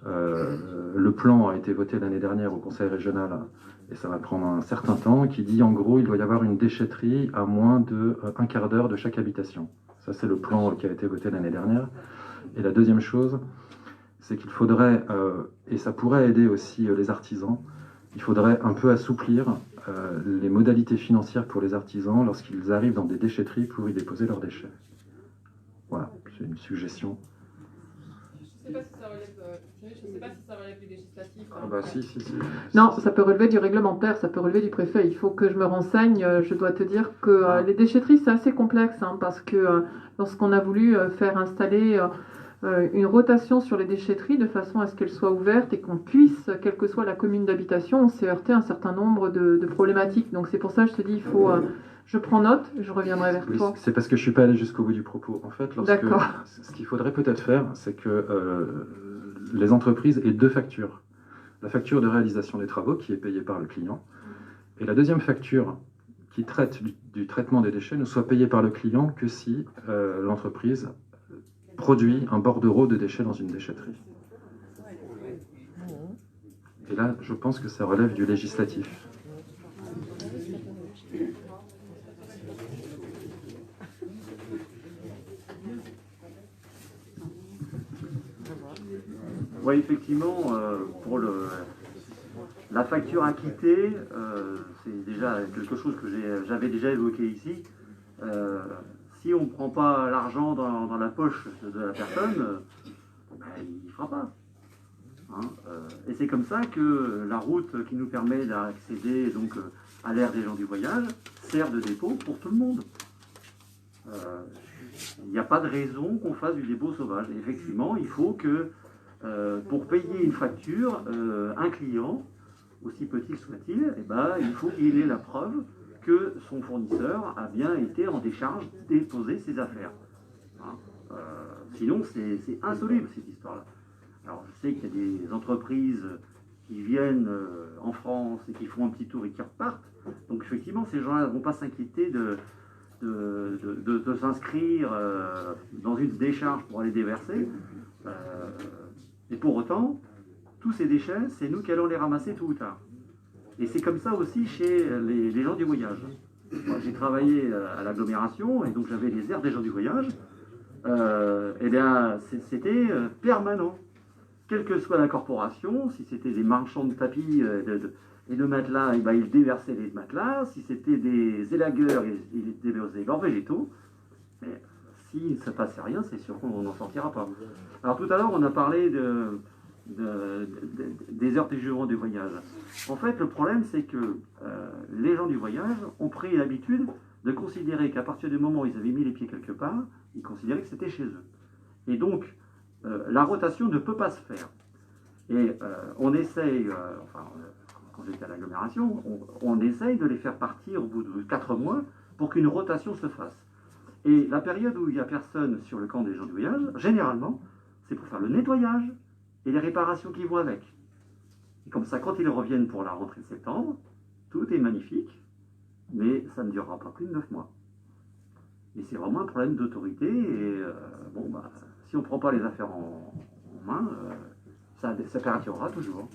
le plan a été voté l'année dernière au Conseil régional, et ça va prendre un certain temps, qui dit en gros il doit y avoir une déchetterie à moins d'un quart d'heure de chaque habitation. Ça, c'est le plan qui a été voté l'année dernière. Et la deuxième chose, c'est qu'il faudrait, et ça pourrait aider aussi les artisans, il faudrait un peu assouplir les modalités financières pour les artisans lorsqu'ils arrivent dans des déchetteries pour y déposer leurs déchets. Voilà, c'est une suggestion. Je ne sais pas si ça relève du législatif. Ah bah si. Non, ça peut relever du réglementaire, ça peut relever du préfet. Il faut que je me renseigne. Je dois te dire que les déchetteries, c'est assez complexe, hein, parce que lorsqu'on a voulu faire installer une rotation sur les déchetteries de façon à ce qu'elles soient ouvertes et qu'on puisse, quelle que soit la commune d'habitation, on s'est heurté à un certain nombre de problématiques. Donc c'est pour ça que je te dis, il faut Je prends note et je reviendrai vers Oui, toi. c'est parce que je ne suis pas allé jusqu'au bout du propos. En fait, D'accord. ce qu'il faudrait peut-être faire, c'est que les entreprises aient deux factures. La facture de réalisation des travaux qui est payée par le client et la deuxième facture qui traite du traitement des déchets ne soit payée par le client que si l'entreprise produit un bordereau de déchets dans une déchetterie. Et là, je pense que ça relève du législatif. Oui, effectivement, pour la facture acquittée, c'est déjà quelque chose que j'avais déjà évoqué ici. Si on ne prend pas l'argent dans la poche de la personne, il ne fera pas. Hein, et c'est comme ça que la route qui nous permet d'accéder donc à l'ère des gens du voyage sert de dépôt pour tout le monde. Il n'y a pas de raison qu'on fasse du dépôt sauvage. Et effectivement, il faut que pour payer une facture, un client, aussi petit soit-il, il faut qu'il ait la preuve que son fournisseur a bien été en décharge déposer ses affaires. Hein, sinon, c'est insoluble cette histoire-là. Alors, je sais qu'il y a des entreprises qui viennent en France et qui font un petit tour et qui repartent. Donc, effectivement, ces gens-là ne vont pas s'inquiéter de s'inscrire dans une décharge pour aller déverser. Et pour autant, tous ces déchets, c'est nous qui allons les ramasser tôt ou tard. Et c'est comme ça aussi chez les gens du voyage. Moi, j'ai travaillé à l'agglomération et donc j'avais les aires des gens du voyage. Et bien, c'était permanent. Quelle que soit la corporation, si c'était des marchands de tapis et de matelas, ils déversaient les matelas. Si c'était des élagueurs, ils déversaient leurs végétaux. Mais si ne se passait rien, c'est sûr qu'on n'en sortira pas. Alors tout à l'heure, on a parlé des heures des gens du voyage. En fait, le problème, c'est que les gens du voyage ont pris l'habitude de considérer qu'à partir du moment où ils avaient mis les pieds quelque part, ils considéraient que c'était chez eux. Et donc, la rotation ne peut pas se faire. Et on essaye, quand j'étais à l'agglomération, on essaye de les faire partir au bout de 4 mois pour qu'une rotation se fasse. Et la période où il n'y a personne sur le camp des gens du voyage, généralement, c'est pour faire le nettoyage et les réparations qui vont avec. Et comme ça, quand ils reviennent pour la rentrée de septembre, tout est magnifique, mais ça ne durera pas plus de 9 mois. Et c'est vraiment un problème d'autorité, et si on ne prend pas les affaires en main, ça perdurera toujours.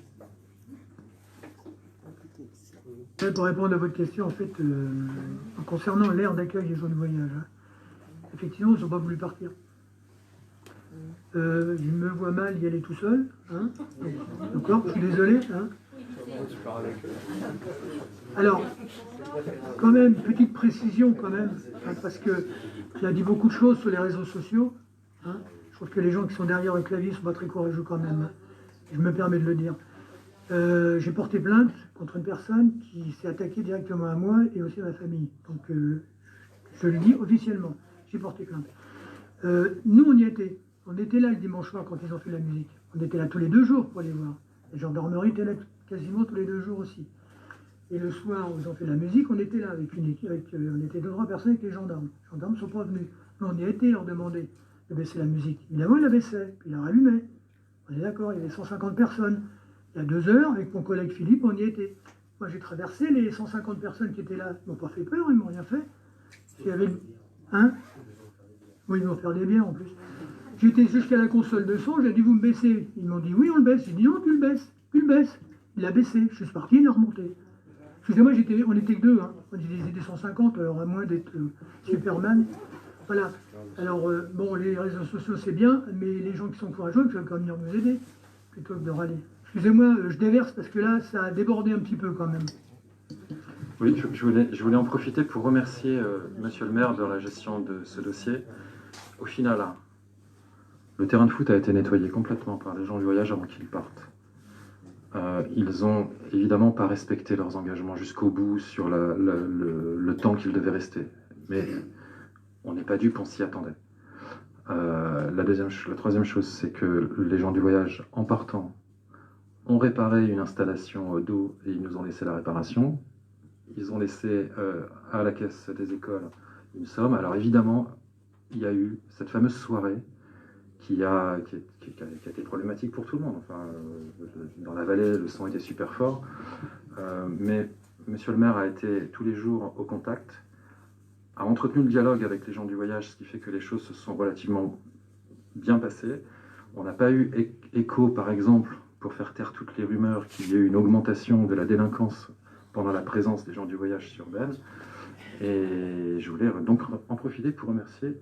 Pour répondre à votre question, en fait, concernant l'aire d'accueil des gens du voyage, effectivement, ils n'ont pas voulu partir. Je me vois mal y aller tout seul. Hein. D'accord, je suis désolé. Hein. Alors, quand même, petite précision quand même, parce qu'il a dit beaucoup de choses sur les réseaux sociaux. Hein. Je trouve que les gens qui sont derrière le clavier ne sont pas très courageux quand même. Hein. Je me permets de le dire. J'ai porté plainte contre une personne qui s'est attaquée directement à moi et aussi à ma famille. Donc, je le dis officiellement, j'ai porté plainte. Nous, on y était. On était là le dimanche soir quand ils ont fait la musique. On était là tous les 2 jours pour les voir. Les gendarmeries étaient là quasiment tous les 2 jours aussi. Et le soir où ils ont fait la musique, on était là avec une équipe, on était 2-3 personnes avec les gendarmes. Les gendarmes ne sont pas venus. Mais on y a été leur demander de baisser la musique. Évidemment, ils la baissaient, puis ils la rallumaient. On est d'accord, il y avait 150 personnes. Il y a 2 heures, avec mon collègue Philippe, on y était. Moi, j'ai traversé les 150 personnes qui étaient là. Ils m'ont pas fait peur, ils m'ont rien fait. Il y avait... Hein? Oui, ils m'ont fait des biens en plus. J'étais jusqu'à la console de son, j'ai dit vous me baissez. Ils m'ont dit oui, on le baisse. J'ai dit non, tu le baisses. Il l'a baissé. Je suis parti, il l'a remonté. Excusez-moi, on était que 2. Hein. On était 150, alors à moins d'être Superman. Voilà. Alors, les réseaux sociaux, c'est bien, mais les gens qui sont courageux, ils peuvent quand même venir nous aider, plutôt que de râler. Excusez-moi, je déverse parce que là, ça a débordé un petit peu quand même. Oui, je voulais en profiter pour remercier Monsieur le maire de la gestion de ce dossier. Au final, le terrain de foot a été nettoyé complètement par les gens du voyage avant qu'ils partent. Ils ont évidemment pas respecté leurs engagements jusqu'au bout sur le temps qu'ils devaient rester. Mais on n'est pas dupes, on s'y attendait. La troisième chose, c'est que les gens du voyage, en partant, ont réparé une installation d'eau et ils nous ont laissé la réparation. ils ont laissé à la caisse des écoles une somme. Alors évidemment, il y a eu cette fameuse soirée qui a été problématique pour tout le monde. Enfin, dans la vallée, le son était super fort. Mais monsieur le maire a été tous les jours au contact, a entretenu le dialogue avec les gens du voyage, ce qui fait que les choses se sont relativement bien passées. On n'a pas eu écho, par exemple, pour faire taire toutes les rumeurs, qu'il y ait eu une augmentation de la délinquance pendant la présence des gens du voyage sur Ben. Et je voulais donc en profiter pour remercier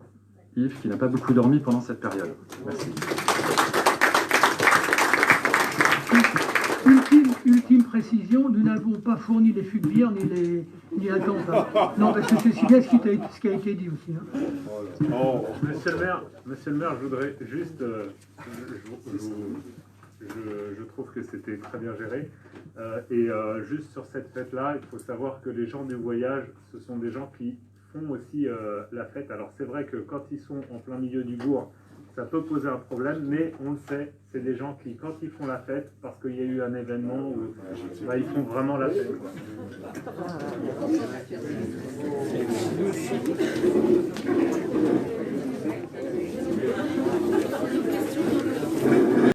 Yves, qui n'a pas beaucoup dormi pendant cette période. Merci. Ultime précision, nous n'avons pas fourni les fûts de bière ni la tente. Non, parce que c'est bien ce qui a été dit aussi. Hein. Oh, monsieur le maire, je voudrais juste... je trouve que c'était très bien géré. Juste sur cette fête-là, il faut savoir que les gens du voyage, ce sont des gens qui font aussi la fête. Alors c'est vrai que quand ils sont en plein milieu du bourg, ça peut poser un problème, mais on le sait, c'est des gens qui, quand ils font la fête, parce qu'il y a eu un événement, ils font vraiment la fête, quoi.